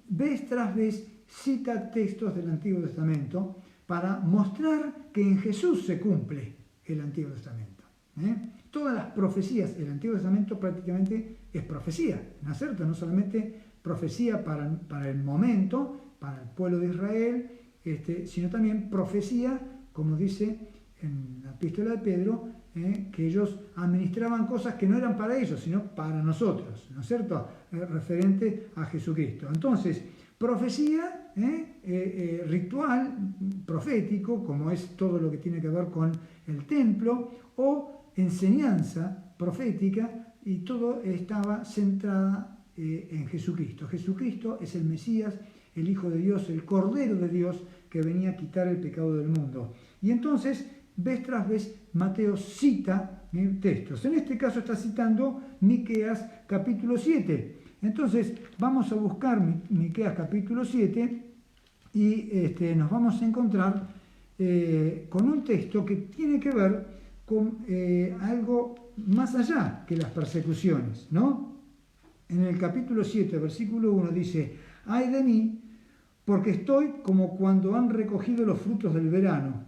vez tras vez, cita textos del Antiguo Testamento para mostrar que en Jesús se cumple el Antiguo Testamento. Todas las profecías del Antiguo Testamento prácticamente es profecía, ¿no es cierto? No solamente profecía para el momento, para el pueblo de Israel, sino también profecía, como dice en la epístola de Pedro, que ellos administraban cosas que no eran para ellos, sino para nosotros, ¿no es cierto? Referente a Jesucristo. Entonces, profecía, ritual, profético, como es todo lo que tiene que ver con el templo, o enseñanza profética, y todo estaba centrada en Jesucristo. Jesucristo es el Mesías, el Hijo de Dios, el Cordero de Dios, que venía a quitar el pecado del mundo. Y entonces, vez tras vez, Mateo cita textos. En este caso está citando Miqueas capítulo 7. Entonces, vamos a buscar Miqueas capítulo 7 y nos vamos a encontrar con un texto que tiene que ver con algo más allá que las persecuciones, ¿no? En el capítulo 7, versículo 1 dice: «Ay de mí, porque estoy como cuando han recogido los frutos del verano,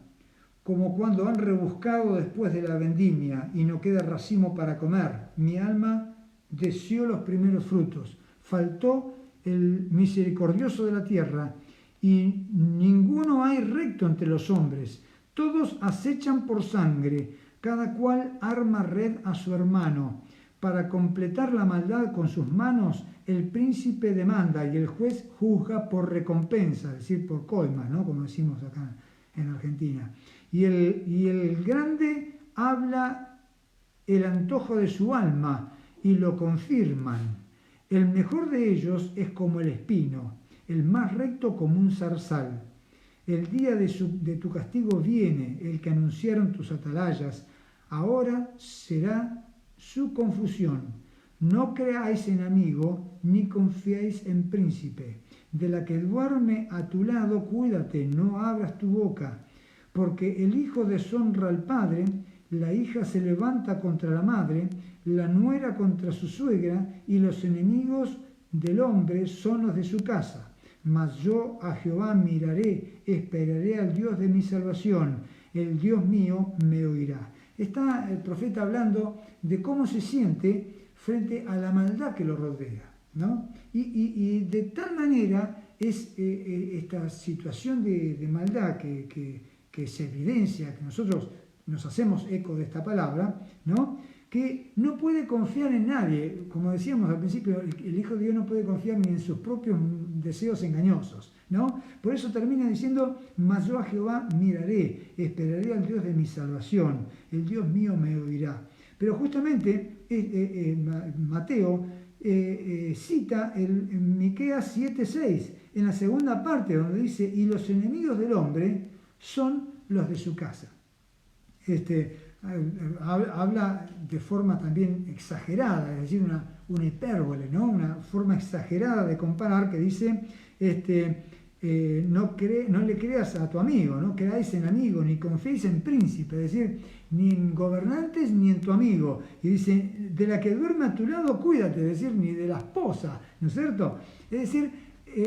como cuando han rebuscado después de la vendimia y no queda racimo para comer. Mi alma deseó los primeros frutos. Faltó el misericordioso de la tierra, y ninguno hay recto entre los hombres. Todos acechan por sangre, cada cual arma red a su hermano. Para completar la maldad con sus manos, el príncipe demanda y el juez juzga por recompensa», es decir, por coima, ¿no? Como decimos acá en Argentina. Y el grande habla el antojo de su alma, y lo confirman. El mejor de ellos es como el espino, el más recto como un zarzal. El día de tu castigo viene, el que anunciaron tus atalayas. Ahora será su confusión. No creáis en amigo, ni confiéis en príncipe. De la que duerme a tu lado, cuídate, no abras tu boca. Porque el hijo deshonra al padre, la hija se levanta contra la madre, la nuera contra su suegra, y los enemigos del hombre son los de su casa. Mas yo a Jehová miraré, esperaré al Dios de mi salvación, el Dios mío me oirá. Está el profeta hablando de cómo se siente frente a la maldad que lo rodea, ¿no? Y de tal manera es esta situación de maldad que se evidencia, que nosotros nos hacemos eco de esta palabra, ¿no? Que no puede confiar en nadie. Como decíamos al principio, el Hijo de Dios no puede confiar ni en sus propios deseos engañosos, ¿no? Por eso termina diciendo, mas yo a Jehová miraré, esperaré al Dios de mi salvación, el Dios mío me oirá. Pero justamente Mateo cita en Miqueas 7:6, en la segunda parte, donde dice, y los enemigos del hombre son los de su casa. Habla de forma también exagerada, es decir, una hipérbole, ¿no? Una forma exagerada de comparar, que dice, no le creas a tu amigo, no creáis en amigo, ni confiéis en príncipe, es decir, ni en gobernantes ni en tu amigo. Y dice, de la que duerme a tu lado, cuídate, es decir, ni de la esposa, ¿no es cierto? Es decir,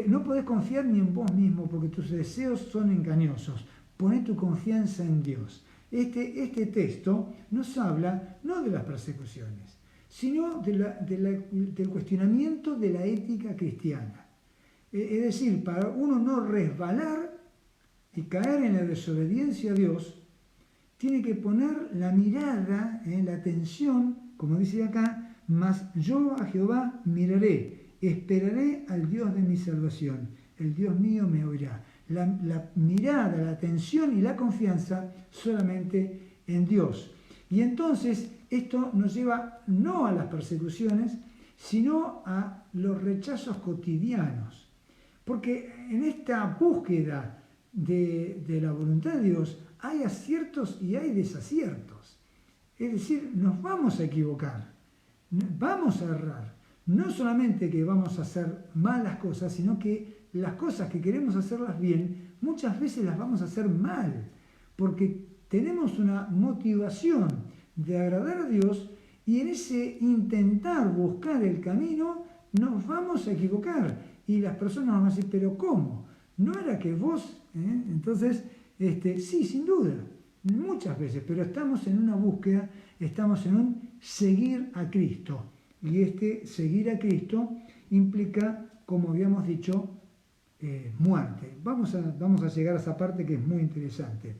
no podés confiar ni en vos mismo, porque tus deseos son engañosos. Poné tu confianza en Dios. Este texto nos habla no de las persecuciones, sino del cuestionamiento de la ética cristiana. Es decir, para uno no resbalar y caer en la desobediencia a Dios, tiene que poner la mirada, la atención, como dice acá, mas yo a Jehová miraré, esperaré al Dios de mi salvación, el Dios mío me oirá. La mirada, la atención y la confianza solamente en Dios. Y entonces esto nos lleva no a las persecuciones, sino a los rechazos cotidianos. Porque en esta búsqueda de la voluntad de Dios hay aciertos y hay desaciertos. Es decir, nos vamos a equivocar, vamos a errar. No solamente que vamos a hacer malas cosas, sino que las cosas que queremos hacerlas bien, muchas veces las vamos a hacer mal, porque tenemos una motivación de agradar a Dios y en ese intentar buscar el camino nos vamos a equivocar y las personas nos van a decir, pero ¿cómo? ¿No era que vos? Entonces, sí, sin duda, muchas veces, pero estamos en una búsqueda, estamos en un seguir a Cristo. Y seguir a Cristo implica, como habíamos dicho, muerte. Vamos a llegar a esa parte que es muy interesante.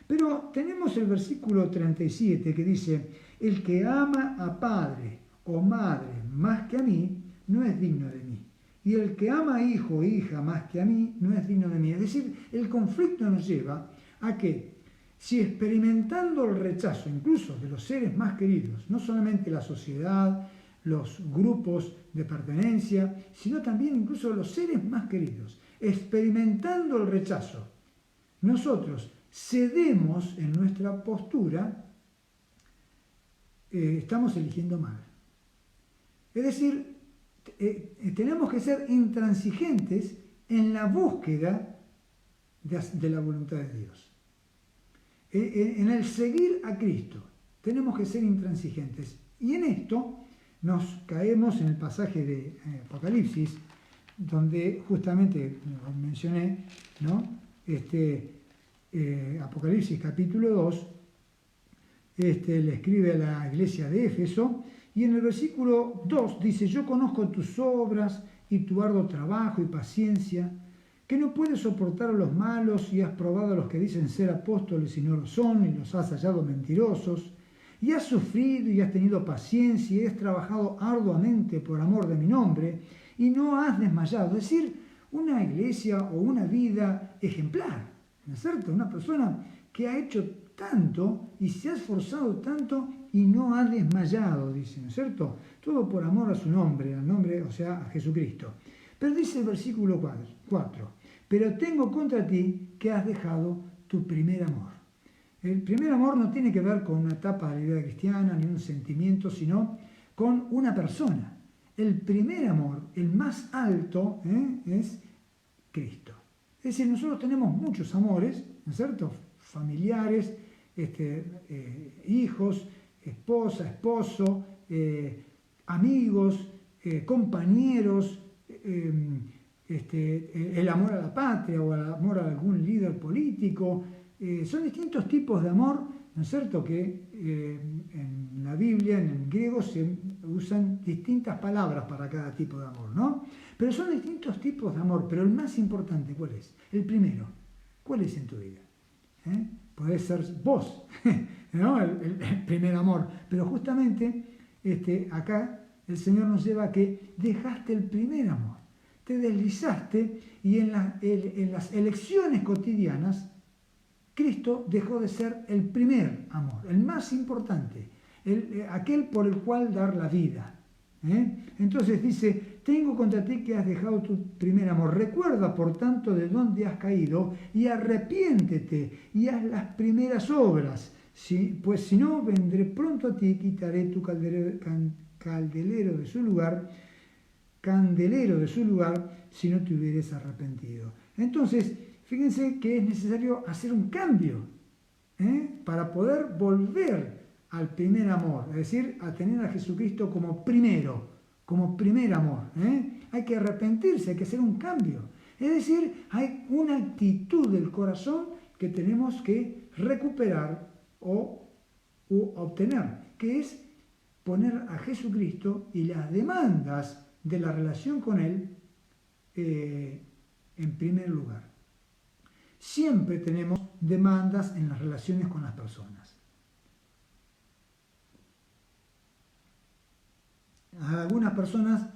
Pero tenemos el versículo 37 que dice, el que ama a padre o madre más que a mí, no es digno de mí. Y el que ama a hijo o hija más que a mí, no es digno de mí. Es decir, el conflicto nos lleva a que, si experimentando el rechazo incluso de los seres más queridos, no solamente la sociedad, los grupos de pertenencia, sino también incluso los seres más queridos, experimentando el rechazo, nosotros cedemos en nuestra postura, estamos eligiendo mal. Es decir, tenemos que ser intransigentes en la búsqueda de la voluntad de Dios. En el seguir a Cristo, tenemos que ser intransigentes. Y en esto nos caemos en el pasaje de Apocalipsis, donde justamente, como mencioné, ¿no? Apocalipsis capítulo 2, le escribe a la iglesia de Éfeso, y en el versículo 2 dice, yo conozco tus obras y tu arduo trabajo y paciencia, que no puedes soportar a los malos y has probado a los que dicen ser apóstoles y no lo son, y los has hallado mentirosos, y has sufrido y has tenido paciencia y has trabajado arduamente por amor de mi nombre y no has desmayado. Es decir, una iglesia o una vida ejemplar, ¿no es cierto? Una persona que ha hecho tanto y se ha esforzado tanto y no ha desmayado, dice, ¿no es cierto? Todo por amor a su nombre, al nombre, o sea, a Jesucristo. Pero dice el versículo 4, pero tengo contra ti que has dejado tu primer amor. El primer amor no tiene que ver con una etapa de la vida cristiana ni un sentimiento, sino con una persona. El primer amor, el más alto, es Cristo. Es decir, nosotros tenemos muchos amores, ¿no es cierto? Familiares, hijos, esposa, esposo, amigos, compañeros, el amor a la patria o el amor a algún líder político. Son distintos tipos de amor, ¿no es cierto? Que en la Biblia, en el griego, se usan distintas palabras para cada tipo de amor, ¿no? Pero son distintos tipos de amor, pero el más importante, ¿cuál es? El primero, ¿cuál es en tu vida? Puede ser vos, ¿no? El primer amor, pero justamente acá el Señor nos lleva a que dejaste el primer amor, te deslizaste y en las elecciones cotidianas Cristo dejó de ser el primer amor, el más importante, aquel por el cual dar la vida. Entonces dice, tengo contra ti que has dejado tu primer amor. Recuerda, por tanto, de dónde has caído y arrepiéntete y haz las primeras obras. Pues si no, vendré pronto a ti y quitaré tu candelero de su lugar si no te hubieras arrepentido. Entonces, fíjense que es necesario hacer un cambio para poder volver al primer amor, es decir, a tener a Jesucristo como primer amor. Hay que arrepentirse, hay que hacer un cambio. Es decir, hay una actitud del corazón que tenemos que recuperar o obtener, que es poner a Jesucristo y las demandas de la relación con Él en primer lugar. Siempre tenemos demandas en las relaciones con las personas. A algunas personas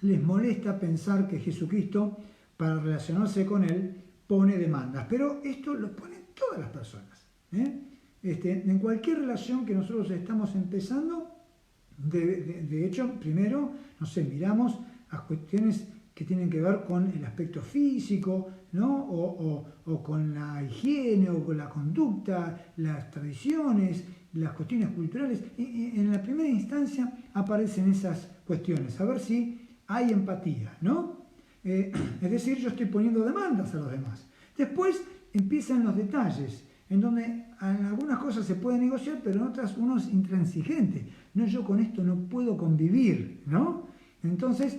les molesta pensar que Jesucristo, para relacionarse con Él, pone demandas, pero esto lo ponen todas las personas. En cualquier relación que nosotros estamos empezando, de hecho, primero, miramos a cuestiones que tienen que ver con el aspecto físico, ¿no? o con la higiene, o con la conducta, las tradiciones, las cuestiones culturales. En la primera instancia aparecen esas cuestiones, a ver si hay empatía, ¿no? Es decir, yo estoy poniendo demandas a los demás. Después empiezan los detalles, en donde en algunas cosas se puede negociar, pero en otras uno es intransigente. No, yo con esto no puedo convivir, ¿no? Entonces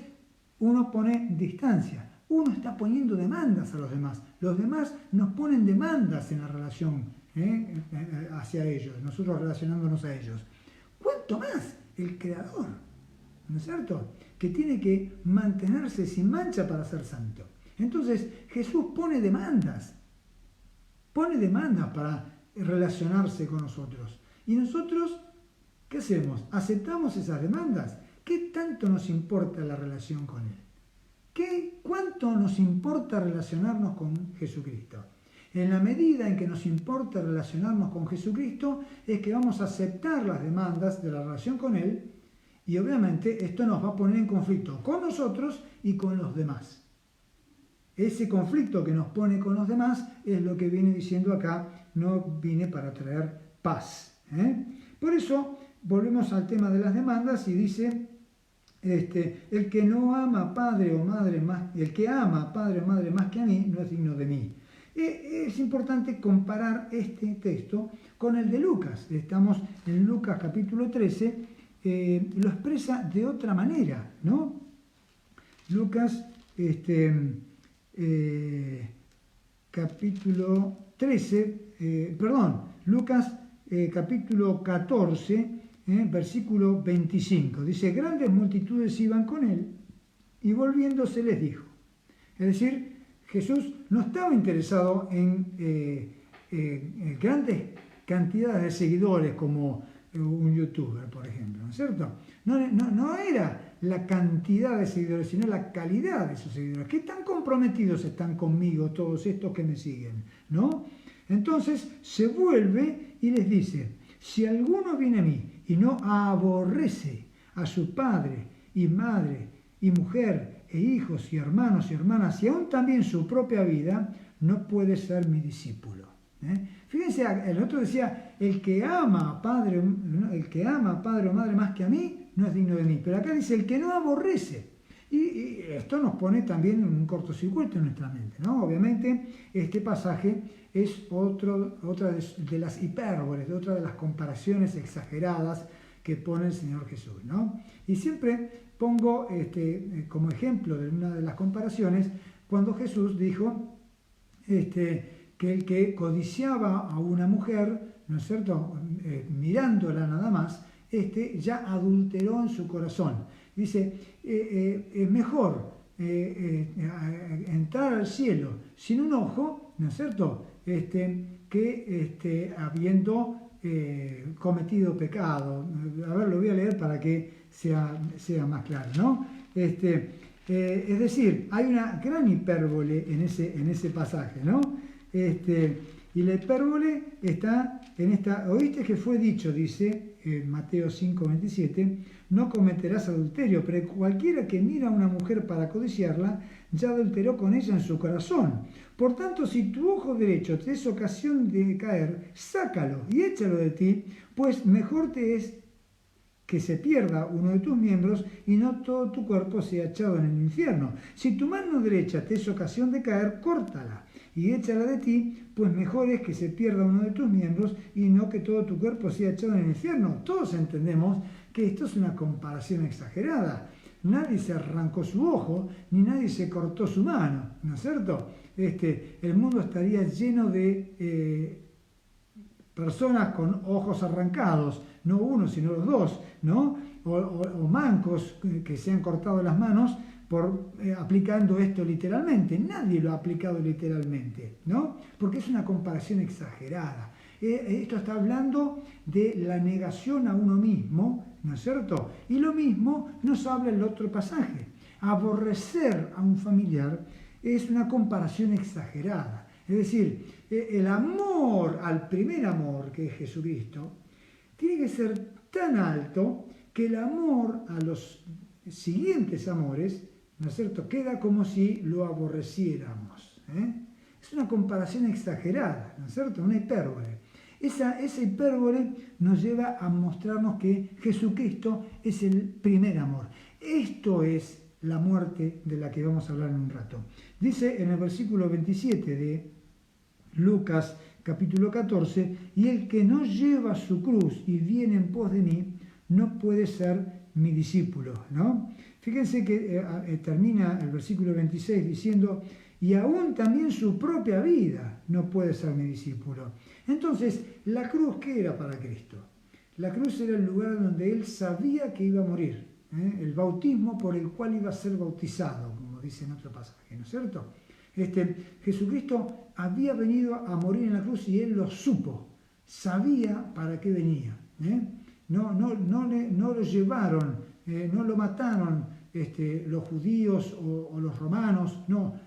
uno pone distancia. Uno está poniendo demandas a los demás. Los demás nos ponen demandas en la relación hacia ellos, nosotros relacionándonos a ellos. ¿Cuánto más el Creador? ¿No es cierto? Que tiene que mantenerse sin mancha para ser santo. Entonces Jesús pone demandas para relacionarse con nosotros. Y nosotros, ¿qué hacemos? ¿Aceptamos esas demandas? ¿Qué tanto nos importa la relación con Él? ¿Cuánto nos importa relacionarnos con Jesucristo? En la medida en que nos importa relacionarnos con Jesucristo, es que vamos a aceptar las demandas de la relación con Él, y obviamente esto nos va a poner en conflicto con nosotros y con los demás. Ese conflicto que nos pone con los demás es lo que viene diciendo acá, no vine para traer paz. Por eso, volvemos al tema de las demandas y dice, el que no ama padre o madre más, el que ama padre o madre más que a mí, no es digno de mí. Es importante comparar este texto con el de Lucas. Estamos en Lucas capítulo 13, lo expresa de otra manera, ¿no? Lucas, capítulo 13, Lucas capítulo 14, versículo 25. Dice, grandes multitudes iban con él y volviéndose les dijo. Es decir, Jesús no estaba interesado en grandes cantidades de seguidores como un youtuber, por ejemplo, ¿no es cierto? No era la cantidad de seguidores, sino la calidad de esos seguidores. ¿Qué tan comprometidos están conmigo todos estos que me siguen? ¿No? Entonces se vuelve y les dice, si alguno viene a mí y no aborrece a su padre y madre y mujer e hijos y hermanos y hermanas y aún también su propia vida, no puede ser mi discípulo. Fíjense, el otro decía, el que ama a padre o madre más que a mí, no es digno de mí. Pero acá dice, el que no aborrece. Y esto nos pone también en un cortocircuito en nuestra mente, ¿no? Obviamente, este pasaje es otra de las hipérboles, otra de las comparaciones exageradas que pone el Señor Jesús, ¿no? Y siempre pongo como ejemplo de una de las comparaciones cuando Jesús dijo que el que codiciaba a una mujer, ¿no es cierto?, mirándola nada más, ya adulteró en su corazón. Dice, es mejor entrar al cielo sin un ojo, ¿no es cierto?, que habiendo cometido pecado. A ver, lo voy a leer para que sea más claro, ¿no? Es decir, hay una gran hipérbole en ese pasaje, ¿no? Y la hipérbole está en esta, oíste que fue dicho, dice Mateo 5:27, no cometerás adulterio, pero cualquiera que mira a una mujer para codiciarla, ya adulteró con ella en su corazón. Por tanto, si tu ojo derecho te es ocasión de caer, sácalo y échalo de ti, pues mejor te es que se pierda uno de tus miembros y no todo tu cuerpo sea echado en el infierno. Si tu mano derecha te es ocasión de caer, córtala y échala de ti, pues mejor es que se pierda uno de tus miembros y no que todo tu cuerpo sea echado en el infierno. Todos entendemos que esto es una comparación exagerada. Nadie se arrancó su ojo, ni nadie se cortó su mano, ¿no es cierto? El mundo estaría lleno de personas con ojos arrancados, no uno, sino los dos, ¿no? O mancos que se han cortado las manos aplicando esto literalmente. Nadie lo ha aplicado literalmente, ¿no? Porque es una comparación exagerada. Esto está hablando de la negación a uno mismo, ¿no es cierto? Y lo mismo nos habla el otro pasaje. Aborrecer a un familiar es una comparación exagerada. Es decir, el amor al primer amor, que es Jesucristo, tiene que ser tan alto que el amor a los siguientes amores, ¿no es cierto?, queda como si lo aborreciéramos. Es una comparación exagerada, ¿no es cierto?, una hipérbole. Esa hipérbole nos lleva a mostrarnos que Jesucristo es el primer amor. Esto es la muerte de la que vamos a hablar en un rato. Dice en el versículo 27 de Lucas capítulo 14, y el que no lleva su cruz y viene en pos de mí, no puede ser mi discípulo, ¿no? Fíjense que termina el versículo 26 diciendo, y aún también su propia vida no puede ser mi discípulo. Entonces, ¿la cruz qué era para Cristo? La cruz era el lugar donde él sabía que iba a morir, el bautismo por el cual iba a ser bautizado, como dice en otro pasaje, ¿no es cierto? Jesucristo había venido a morir en la cruz y él lo supo, sabía para qué venía. No lo llevaron, no lo mataron los judíos o los romanos, no.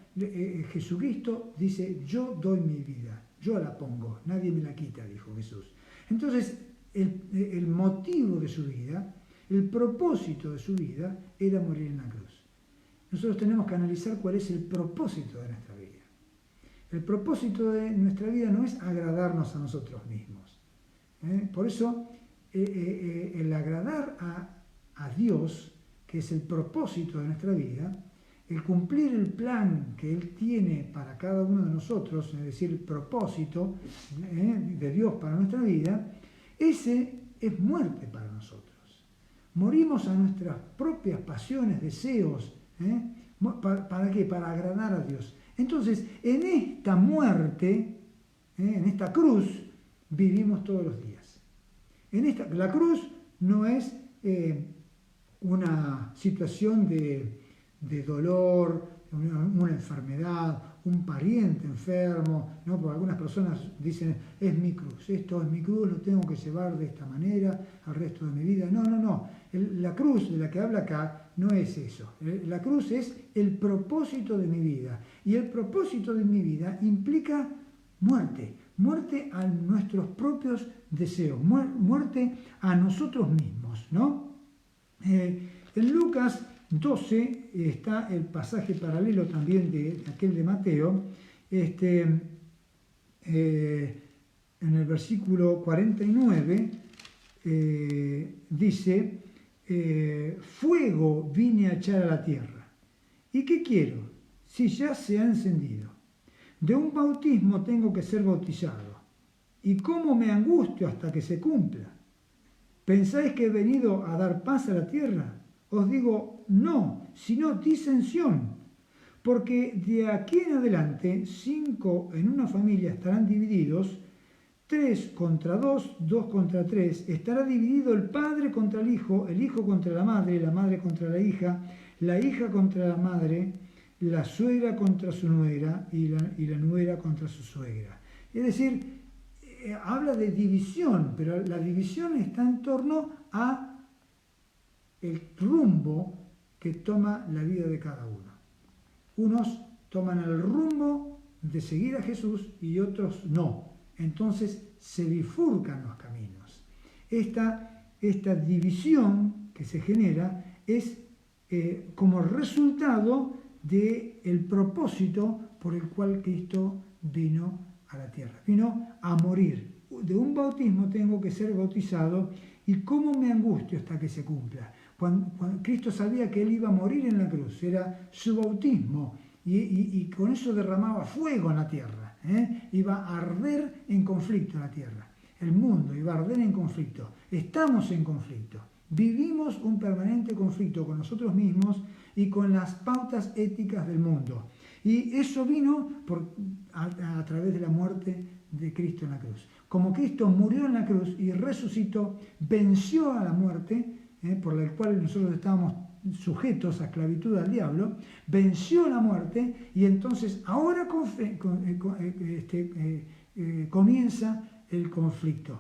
Jesucristo dice, yo doy mi vida, yo la pongo, nadie me la quita, dijo Jesús. Entonces, el motivo de su vida, el propósito de su vida, era morir en la cruz. Nosotros tenemos que analizar cuál es el propósito de nuestra vida. El propósito de nuestra vida no es agradarnos a nosotros mismos. Por eso, el agradar a Dios, que es el propósito de nuestra vida, el cumplir el plan que Él tiene para cada uno de nosotros, es decir, el propósito de Dios para nuestra vida, ese es muerte para nosotros. Morimos a nuestras propias pasiones, deseos. ¿Para qué? Para agradar a Dios. Entonces, en esta muerte, en esta cruz, vivimos todos los días. La cruz no es una situación de dolor, una enfermedad, un pariente enfermo, ¿no? Porque algunas personas dicen, es mi cruz, esto es mi cruz, lo tengo que llevar de esta manera al resto de mi vida. No. La cruz de la que habla acá no es eso. La cruz es el propósito de mi vida. Y el propósito de mi vida implica muerte. muerte a nuestros propios deseos, muerte a nosotros mismos, ¿no? En Lucas 12 está el pasaje paralelo también de aquel de Mateo, en el versículo 49 dice, fuego vine a echar a la tierra. ¿Y qué quiero? Si ya se ha encendido. De un bautismo tengo que ser bautizado. ¿Y cómo me angustio hasta que se cumpla? ¿Pensáis que he venido a dar paz a la tierra? Os digo, no, sino disensión. Porque de aquí en adelante, 5 en una familia estarán divididos, 3 contra 2, 2 contra 3. Estará dividido el padre contra el hijo contra la madre contra la hija contra la madre, la suegra contra su nuera y la nuera contra su suegra. Es decir, habla de división, pero la división está en torno a el rumbo que toma la vida de cada uno. Unos toman el rumbo de seguir a Jesús y otros no. Entonces se bifurcan los caminos. Esta división que se genera es como resultado del propósito por el cual Cristo vino a la tierra. Vino a morir. De un bautismo tengo que ser bautizado y cómo me angustio hasta que se cumpla. Cuando Cristo sabía que Él iba a morir en la cruz, era su bautismo y con eso derramaba fuego en la tierra. Iba a arder en conflicto la tierra. El mundo iba a arder en conflicto. Estamos en conflicto. Vivimos un permanente conflicto con nosotros mismos y con las pautas éticas del mundo. Y eso vino a través de la muerte de Cristo en la cruz. Como Cristo murió en la cruz y resucitó, venció a la muerte, por la cual nosotros estábamos sujetos a esclavitud al diablo, venció la muerte y entonces ahora comienza el conflicto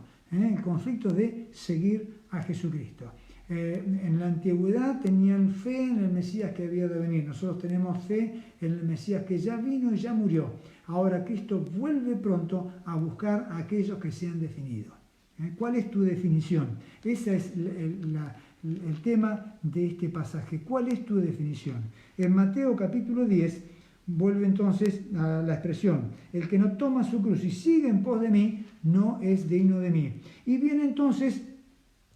de seguir a Jesucristo. En la antigüedad tenían fe en el Mesías que había de venir. Nosotros tenemos fe en el Mesías que ya vino y ya murió. Ahora Cristo vuelve pronto a buscar a aquellos que se han definido. ¿Cuál es tu definición? Ese es el tema de este pasaje. ¿Cuál es tu definición? En Mateo capítulo 10 vuelve entonces a la expresión: el que no toma su cruz y sigue en pos de mí, no es digno de mí. Y viene entonces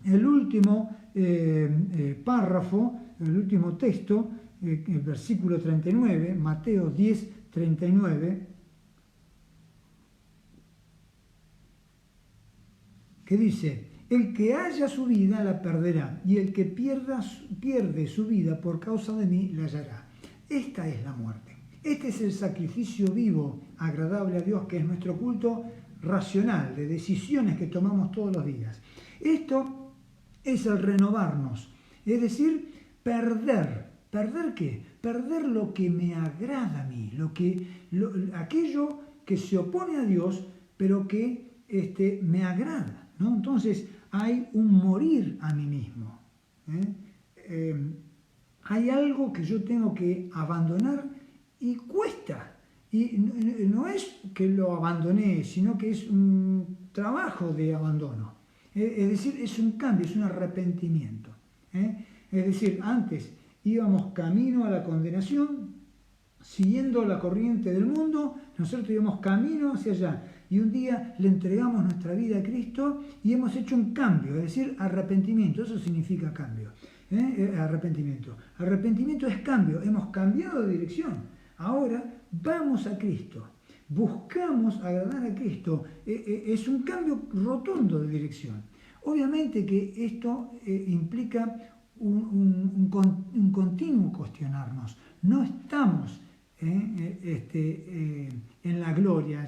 el último párrafo, el último texto, el versículo 39, Mateo 10, 39, que dice: el que haya su vida la perderá, y el que pierde su vida por causa de mí la hallará. Esta es la muerte. Este es el sacrificio vivo, agradable a Dios, que es nuestro culto racional, de decisiones que tomamos todos los días. Esto es el renovarnos, es decir, perder. ¿Perder qué? Perder lo que me agrada a mí, aquello que se opone a Dios, pero que me agrada, ¿no? Entonces hay un morir a mí mismo. Hay algo que yo tengo que abandonar y cuesta. Y no es que lo abandoné, sino que es un trabajo de abandono. Es decir, es un cambio, es un arrepentimiento. Es decir, antes íbamos camino a la condenación, siguiendo la corriente del mundo, nosotros íbamos camino hacia allá. Y un día le entregamos nuestra vida a Cristo y hemos hecho un cambio, es decir, arrepentimiento. Eso significa cambio. Arrepentimiento. Arrepentimiento es cambio. Hemos cambiado de dirección. Ahora vamos a Cristo. Buscamos agradar a Cristo. Es un cambio rotundo de dirección. Obviamente que esto implica un continuo cuestionarnos. No estamos en la gloria.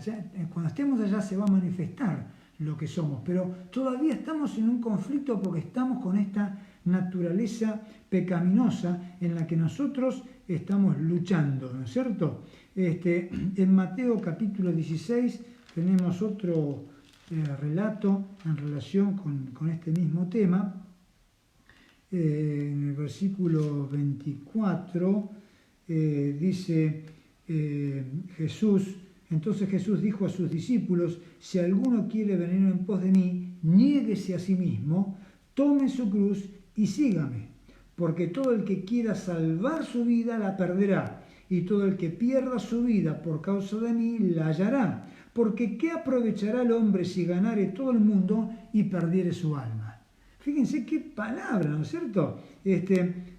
Cuando estemos allá se va a manifestar lo que somos, pero todavía estamos en un conflicto porque estamos con esta naturaleza pecaminosa en la que nosotros estamos luchando, ¿no es cierto? En Mateo capítulo 16 tenemos otro relato en relación con este mismo tema. En el versículo 24 dice Jesús Entonces Jesús dijo a sus discípulos: si alguno quiere venir en pos de mí, niéguese a sí mismo, tome su cruz y sígame. Porque todo el que quiera salvar su vida la perderá, y todo el que pierda su vida por causa de mí la hallará. Porque ¿qué aprovechará el hombre si ganare todo el mundo y perdiere su alma? Fíjense qué palabra, ¿no es cierto?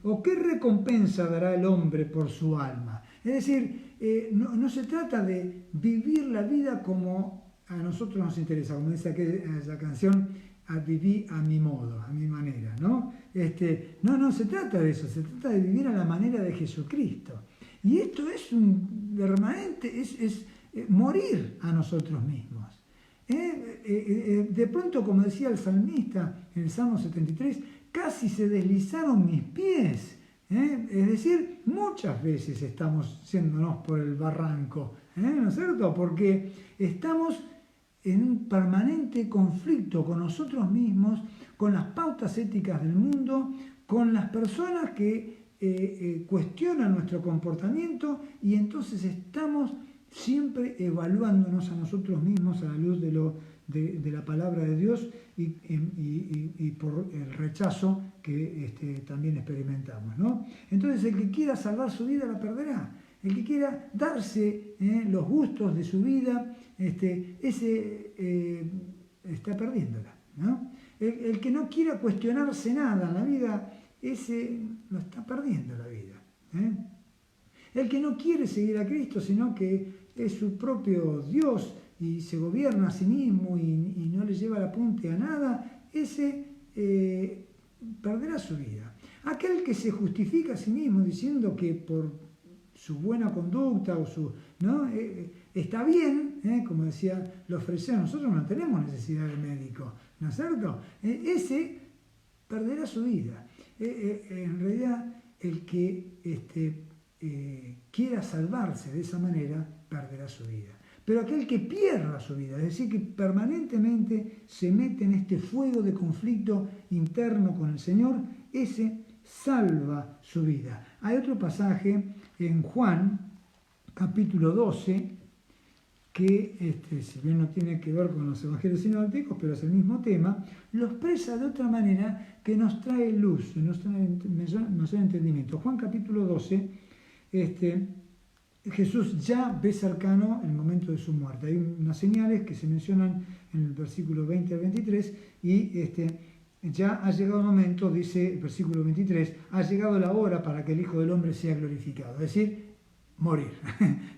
O qué recompensa dará el hombre por su alma. Es decir, no se trata de vivir la vida como a nosotros nos interesa, como dice aquella canción, a vivir a mi modo, a mi manera, ¿no? No se trata de eso, se trata de vivir a la manera de Jesucristo. Y esto es un permanente, es morir a nosotros mismos. De pronto, como decía el salmista en el Salmo 73, casi se deslizaron mis pies. Es decir, muchas veces estamos yéndonos por el barranco, ¿no es cierto? Porque estamos en un permanente conflicto con nosotros mismos, con las pautas éticas del mundo, con las personas que cuestionan nuestro comportamiento, y entonces estamos siempre evaluándonos a nosotros mismos a la luz de la palabra de Dios y por el rechazo que también experimentamos, ¿no? Entonces el que quiera salvar su vida la perderá. El que quiera darse los gustos de su vida, ese está perdiéndola, ¿no? El que no quiera cuestionarse nada en la vida, ese lo está perdiendo la vida. El que no quiere seguir a Cristo, sino que es su propio Dios y se gobierna a sí mismo y no le lleva el apunte a nada, ese perderá su vida. Aquel que se justifica a sí mismo diciendo que por su buena conducta o ¿no? Está bien, como decía los fariseos, nosotros no tenemos necesidad de médico, ¿no es cierto? Ese perderá su vida. En realidad, el que quiera salvarse de esa manera, perderá su vida. Pero aquel que pierda su vida, es decir, que permanentemente se mete en este fuego de conflicto interno con el Señor, ese salva su vida. Hay otro pasaje en Juan, capítulo 12, que si bien no tiene que ver con los evangelios sinópticos, pero es el mismo tema, lo expresa de otra manera que nos trae luz, nos trae entendimiento. Juan capítulo 12, Jesús ya ve cercano el momento de su muerte. Hay unas señales que se mencionan en el versículo 20 al 23 y ya ha llegado el momento, dice el versículo 23, ha llegado la hora para que el Hijo del Hombre sea glorificado, es decir, morir.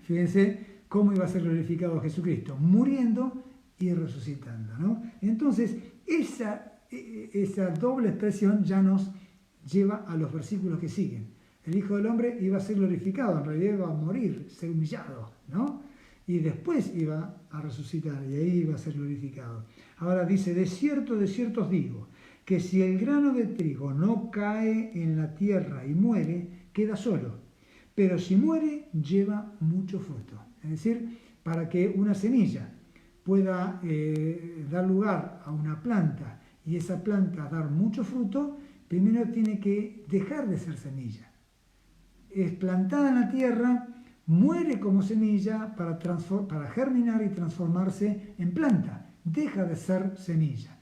Fíjense cómo iba a ser glorificado Jesucristo, muriendo y resucitando, ¿no? Entonces, esa doble expresión ya nos lleva a los versículos que siguen. El Hijo del Hombre iba a ser glorificado, en realidad iba a morir, ser humillado, ¿no? Y después iba a resucitar y ahí iba a ser glorificado. Ahora dice, de cierto os digo, que si el grano de trigo no cae en la tierra y muere, queda solo. Pero si muere, lleva mucho fruto. Es decir, para que una semilla pueda dar lugar a una planta y esa planta dar mucho fruto, primero tiene que dejar de ser semilla. Es plantada en la tierra, muere como semilla para germinar y transformarse en planta. Deja de ser semilla.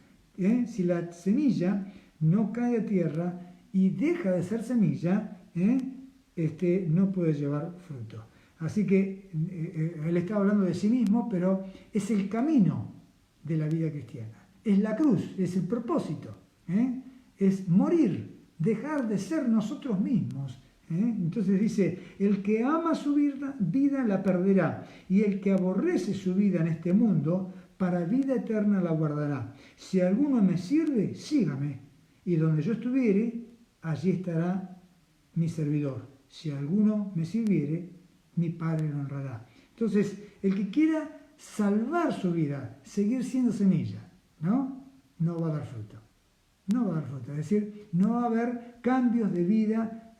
Si la semilla no cae a tierra y deja de ser semilla, no puede llevar fruto. Así que él está hablando de sí mismo, pero es el camino de la vida cristiana. Es la cruz, es el propósito. Es morir, dejar de ser nosotros mismos. Entonces dice, el que ama su vida la perderá, y el que aborrece su vida en este mundo, para vida eterna la guardará. Si alguno me sirve, sígame, y donde yo estuviere, allí estará mi servidor. Si alguno me sirviere, mi Padre lo honrará. Entonces, el que quiera salvar su vida, seguir siendo semilla, no va a dar fruto. No va a dar fruto, es decir, no va a haber cambios de vida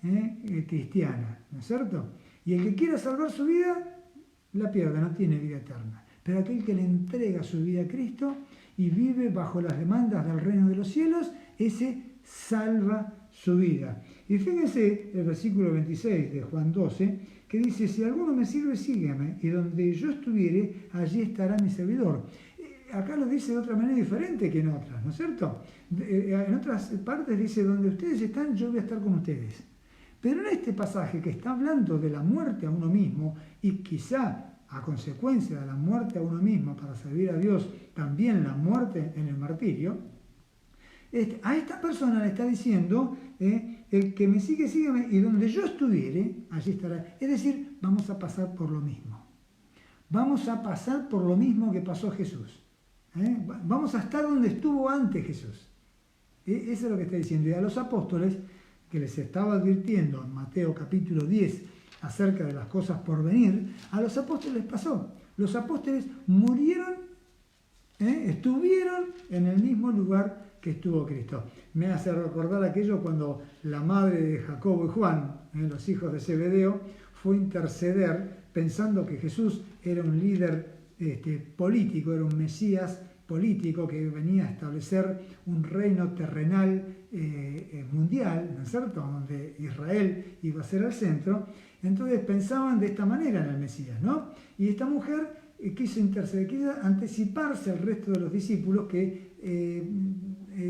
cristiana, ¿no es cierto? Y el que quiera salvar su vida, la pierde, no tiene vida eterna. Pero aquel que le entrega su vida a Cristo y vive bajo las demandas del reino de los cielos, ese salva su vida. Y fíjense el versículo 26 de Juan 12, que dice, si alguno me sirve, sígueme, y donde yo estuviere, allí estará mi servidor. Acá lo dice de otra manera diferente que en otras, ¿no es cierto? En otras partes dice, donde ustedes están, yo voy a estar con ustedes. Pero en este pasaje que está hablando de la muerte a uno mismo, y quizá a consecuencia de la muerte a uno mismo para servir a Dios, también la muerte en el martirio, a esta persona le está diciendo, el que me sigue, sígueme, y donde yo estuviere, allí estará. Es decir, vamos a pasar por lo mismo. Vamos a pasar por lo mismo que pasó Jesús. Vamos a estar donde estuvo antes Jesús. Eso es lo que está diciendo. Y a los apóstoles, que les estaba advirtiendo en Mateo capítulo 10 acerca de las cosas por venir, a los apóstoles pasó. Los apóstoles murieron, estuvieron en el mismo lugar que estuvo Cristo. Me hace recordar aquello cuando la madre de Jacobo y Juan, los hijos de Zebedeo, fue a interceder pensando que Jesús era un líder político, era un Mesías político que venía a establecer un reino terrenal mundial, ¿no es cierto?, donde Israel iba a ser el centro. Entonces pensaban de esta manera en el Mesías, ¿no? Y esta mujer quiso interceder, quiso anticiparse al resto de los discípulos que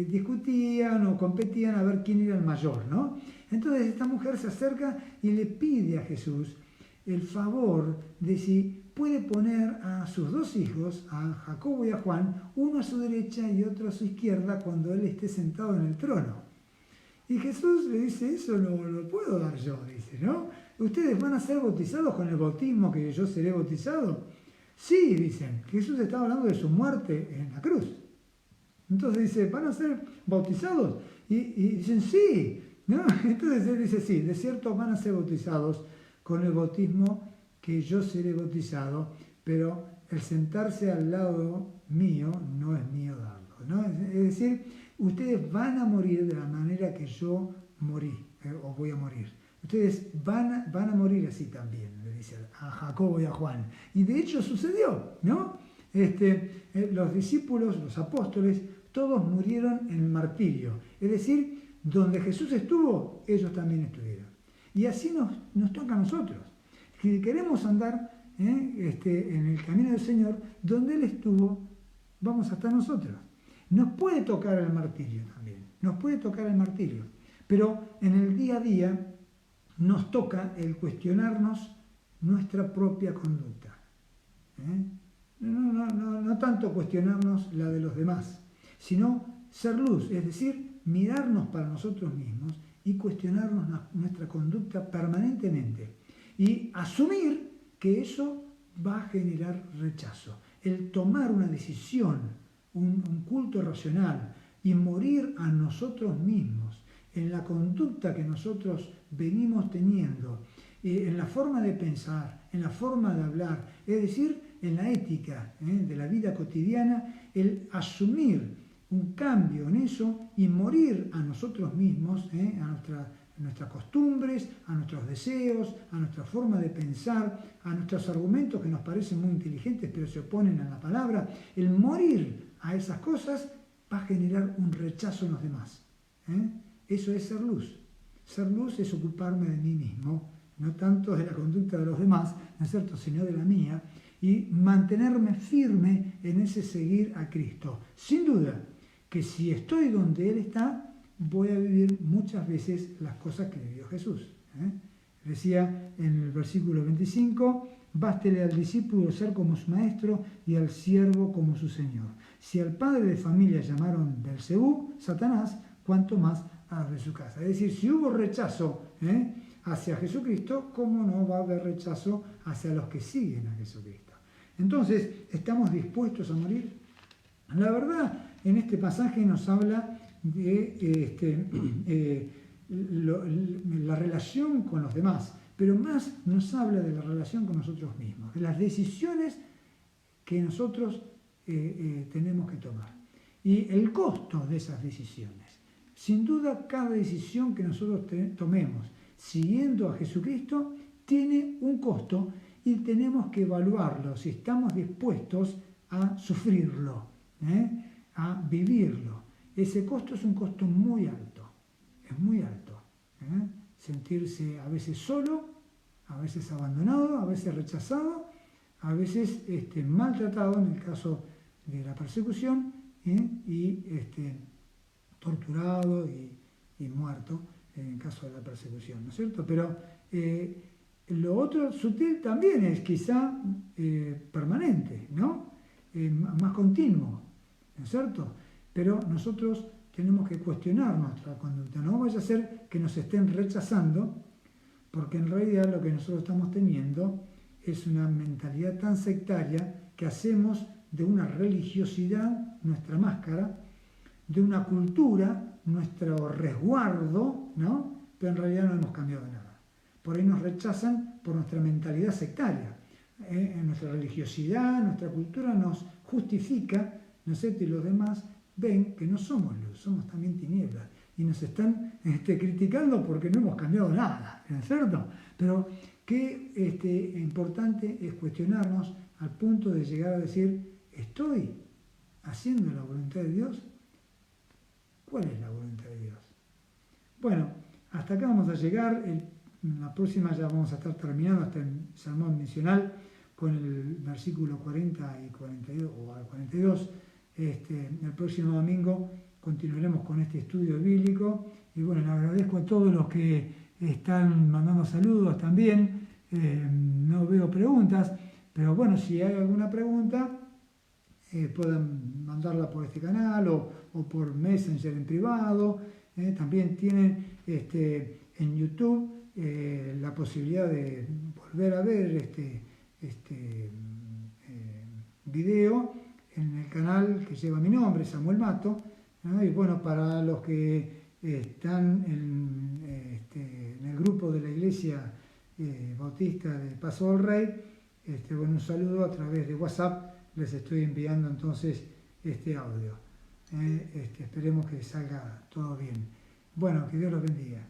discutían o competían a ver quién era el mayor, ¿no? Entonces esta mujer se acerca y le pide a Jesús el favor de si puede poner a sus dos hijos, a Jacobo y a Juan, uno a su derecha y otro a su izquierda cuando él esté sentado en el trono. Y Jesús le dice, eso no lo puedo dar yo, dice, ¿no? ¿Ustedes van a ser bautizados con el bautismo que yo seré bautizado? Sí, dicen. Jesús estaba hablando de su muerte en la cruz. Entonces dice, ¿van a ser bautizados? Y dicen, sí, ¿no? Entonces él dice, sí, de cierto van a ser bautizados con el bautismo que yo seré bautizado, pero el sentarse al lado mío no es mío darlo, ¿no? Es decir, ustedes van a morir de la manera que yo morí, o voy a morir. Ustedes van a morir así también, le dice a Jacobo y a Juan. Y de hecho sucedió, ¿no? Los discípulos, los apóstoles, todos murieron en el martirio. Es decir, donde Jesús estuvo, ellos también estuvieron. Y así nos toca a nosotros. Si queremos andar en el camino del Señor, donde Él estuvo, vamos a estar nosotros. Nos puede tocar el martirio también, nos puede tocar el martirio. Pero en el día a día nos toca el cuestionarnos nuestra propia conducta. No tanto cuestionarnos la de los demás, sino ser luz, es decir, mirarnos para nosotros mismos y cuestionarnos nuestra conducta permanentemente y asumir que eso va a generar rechazo. El tomar una decisión, un culto racional y morir a nosotros mismos en la conducta que nosotros venimos teniendo, en la forma de pensar, en la forma de hablar, es decir, en la ética de la vida cotidiana, el asumir un cambio en eso y morir a nosotros mismos, a nuestras costumbres, a nuestros deseos, a nuestra forma de pensar, a nuestros argumentos que nos parecen muy inteligentes pero se oponen a la palabra. El morir a esas cosas va a generar un rechazo en los demás. Eso es ser luz. Ser luz es ocuparme de mí mismo, no tanto de la conducta de los demás, ¿no es cierto?, sino de la mía, y mantenerme firme en ese seguir a Cristo. Sin duda que si estoy donde Él está, voy a vivir muchas veces las cosas que vivió Jesús. Decía en el versículo 25, bástele al discípulo ser como su maestro y al siervo como su señor. Si al padre de familia llamaron Belzebú, Satanás, cuanto más a los de su casa. Es decir, si hubo rechazo hacia Jesucristo, ¿cómo no va a haber rechazo hacia los que siguen a Jesucristo? Entonces, ¿estamos dispuestos a morir? La verdad, en este pasaje nos habla de la relación con los demás, pero más nos habla de la relación con nosotros mismos, de las decisiones que nosotros tenemos que tomar y el costo de esas decisiones. Sin duda, cada decisión que nosotros tomemos siguiendo a Jesucristo tiene un costo y tenemos que evaluarlo si estamos dispuestos a sufrirlo, a vivirlo. Ese costo es un costo muy alto, es muy alto. Sentirse a veces solo, a veces abandonado, a veces rechazado, a veces maltratado en el caso de la persecución, y torturado y muerto en el caso de la persecución, ¿no es cierto? Pero lo otro sutil también es quizá permanente, ¿no? Más continuo, ¿no es cierto? Pero nosotros tenemos que cuestionar nuestra conducta. No vaya a ser que nos estén rechazando, porque en realidad lo que nosotros estamos teniendo es una mentalidad tan sectaria que hacemos de una religiosidad nuestra máscara, de una cultura nuestro resguardo, ¿no? Pero en realidad no hemos cambiado nada. Por ahí nos rechazan por nuestra mentalidad sectaria. Nuestra religiosidad, nuestra cultura nos justifica, ¿no es cierto? Y los demás ven que no somos luz, somos también tinieblas. Y nos están criticando porque no hemos cambiado nada, ¿no es cierto? Pero qué importante es cuestionarnos al punto de llegar a decir, ¿estoy haciendo la voluntad de Dios? ¿Cuál es la voluntad de Dios? Bueno, hasta acá vamos a llegar. La próxima ya vamos a estar terminando hasta el sermón misional con el versículo 40 y 42, o al 42. El próximo domingo continuaremos con este estudio bíblico. Y bueno, le agradezco a todos los que están mandando saludos también. No veo preguntas, pero bueno, si hay alguna pregunta, pueden mandarla por este canal o por Messenger en privado. También tienen en YouTube la posibilidad de volver a ver este video en el canal que lleva mi nombre, Samuel Mato, ¿no? Y bueno, para los que están en el grupo de la Iglesia Bautista de Paso del Rey, bueno, un saludo a través de WhatsApp. Les estoy enviando entonces este audio. Esperemos que salga todo bien. Bueno, que Dios los bendiga.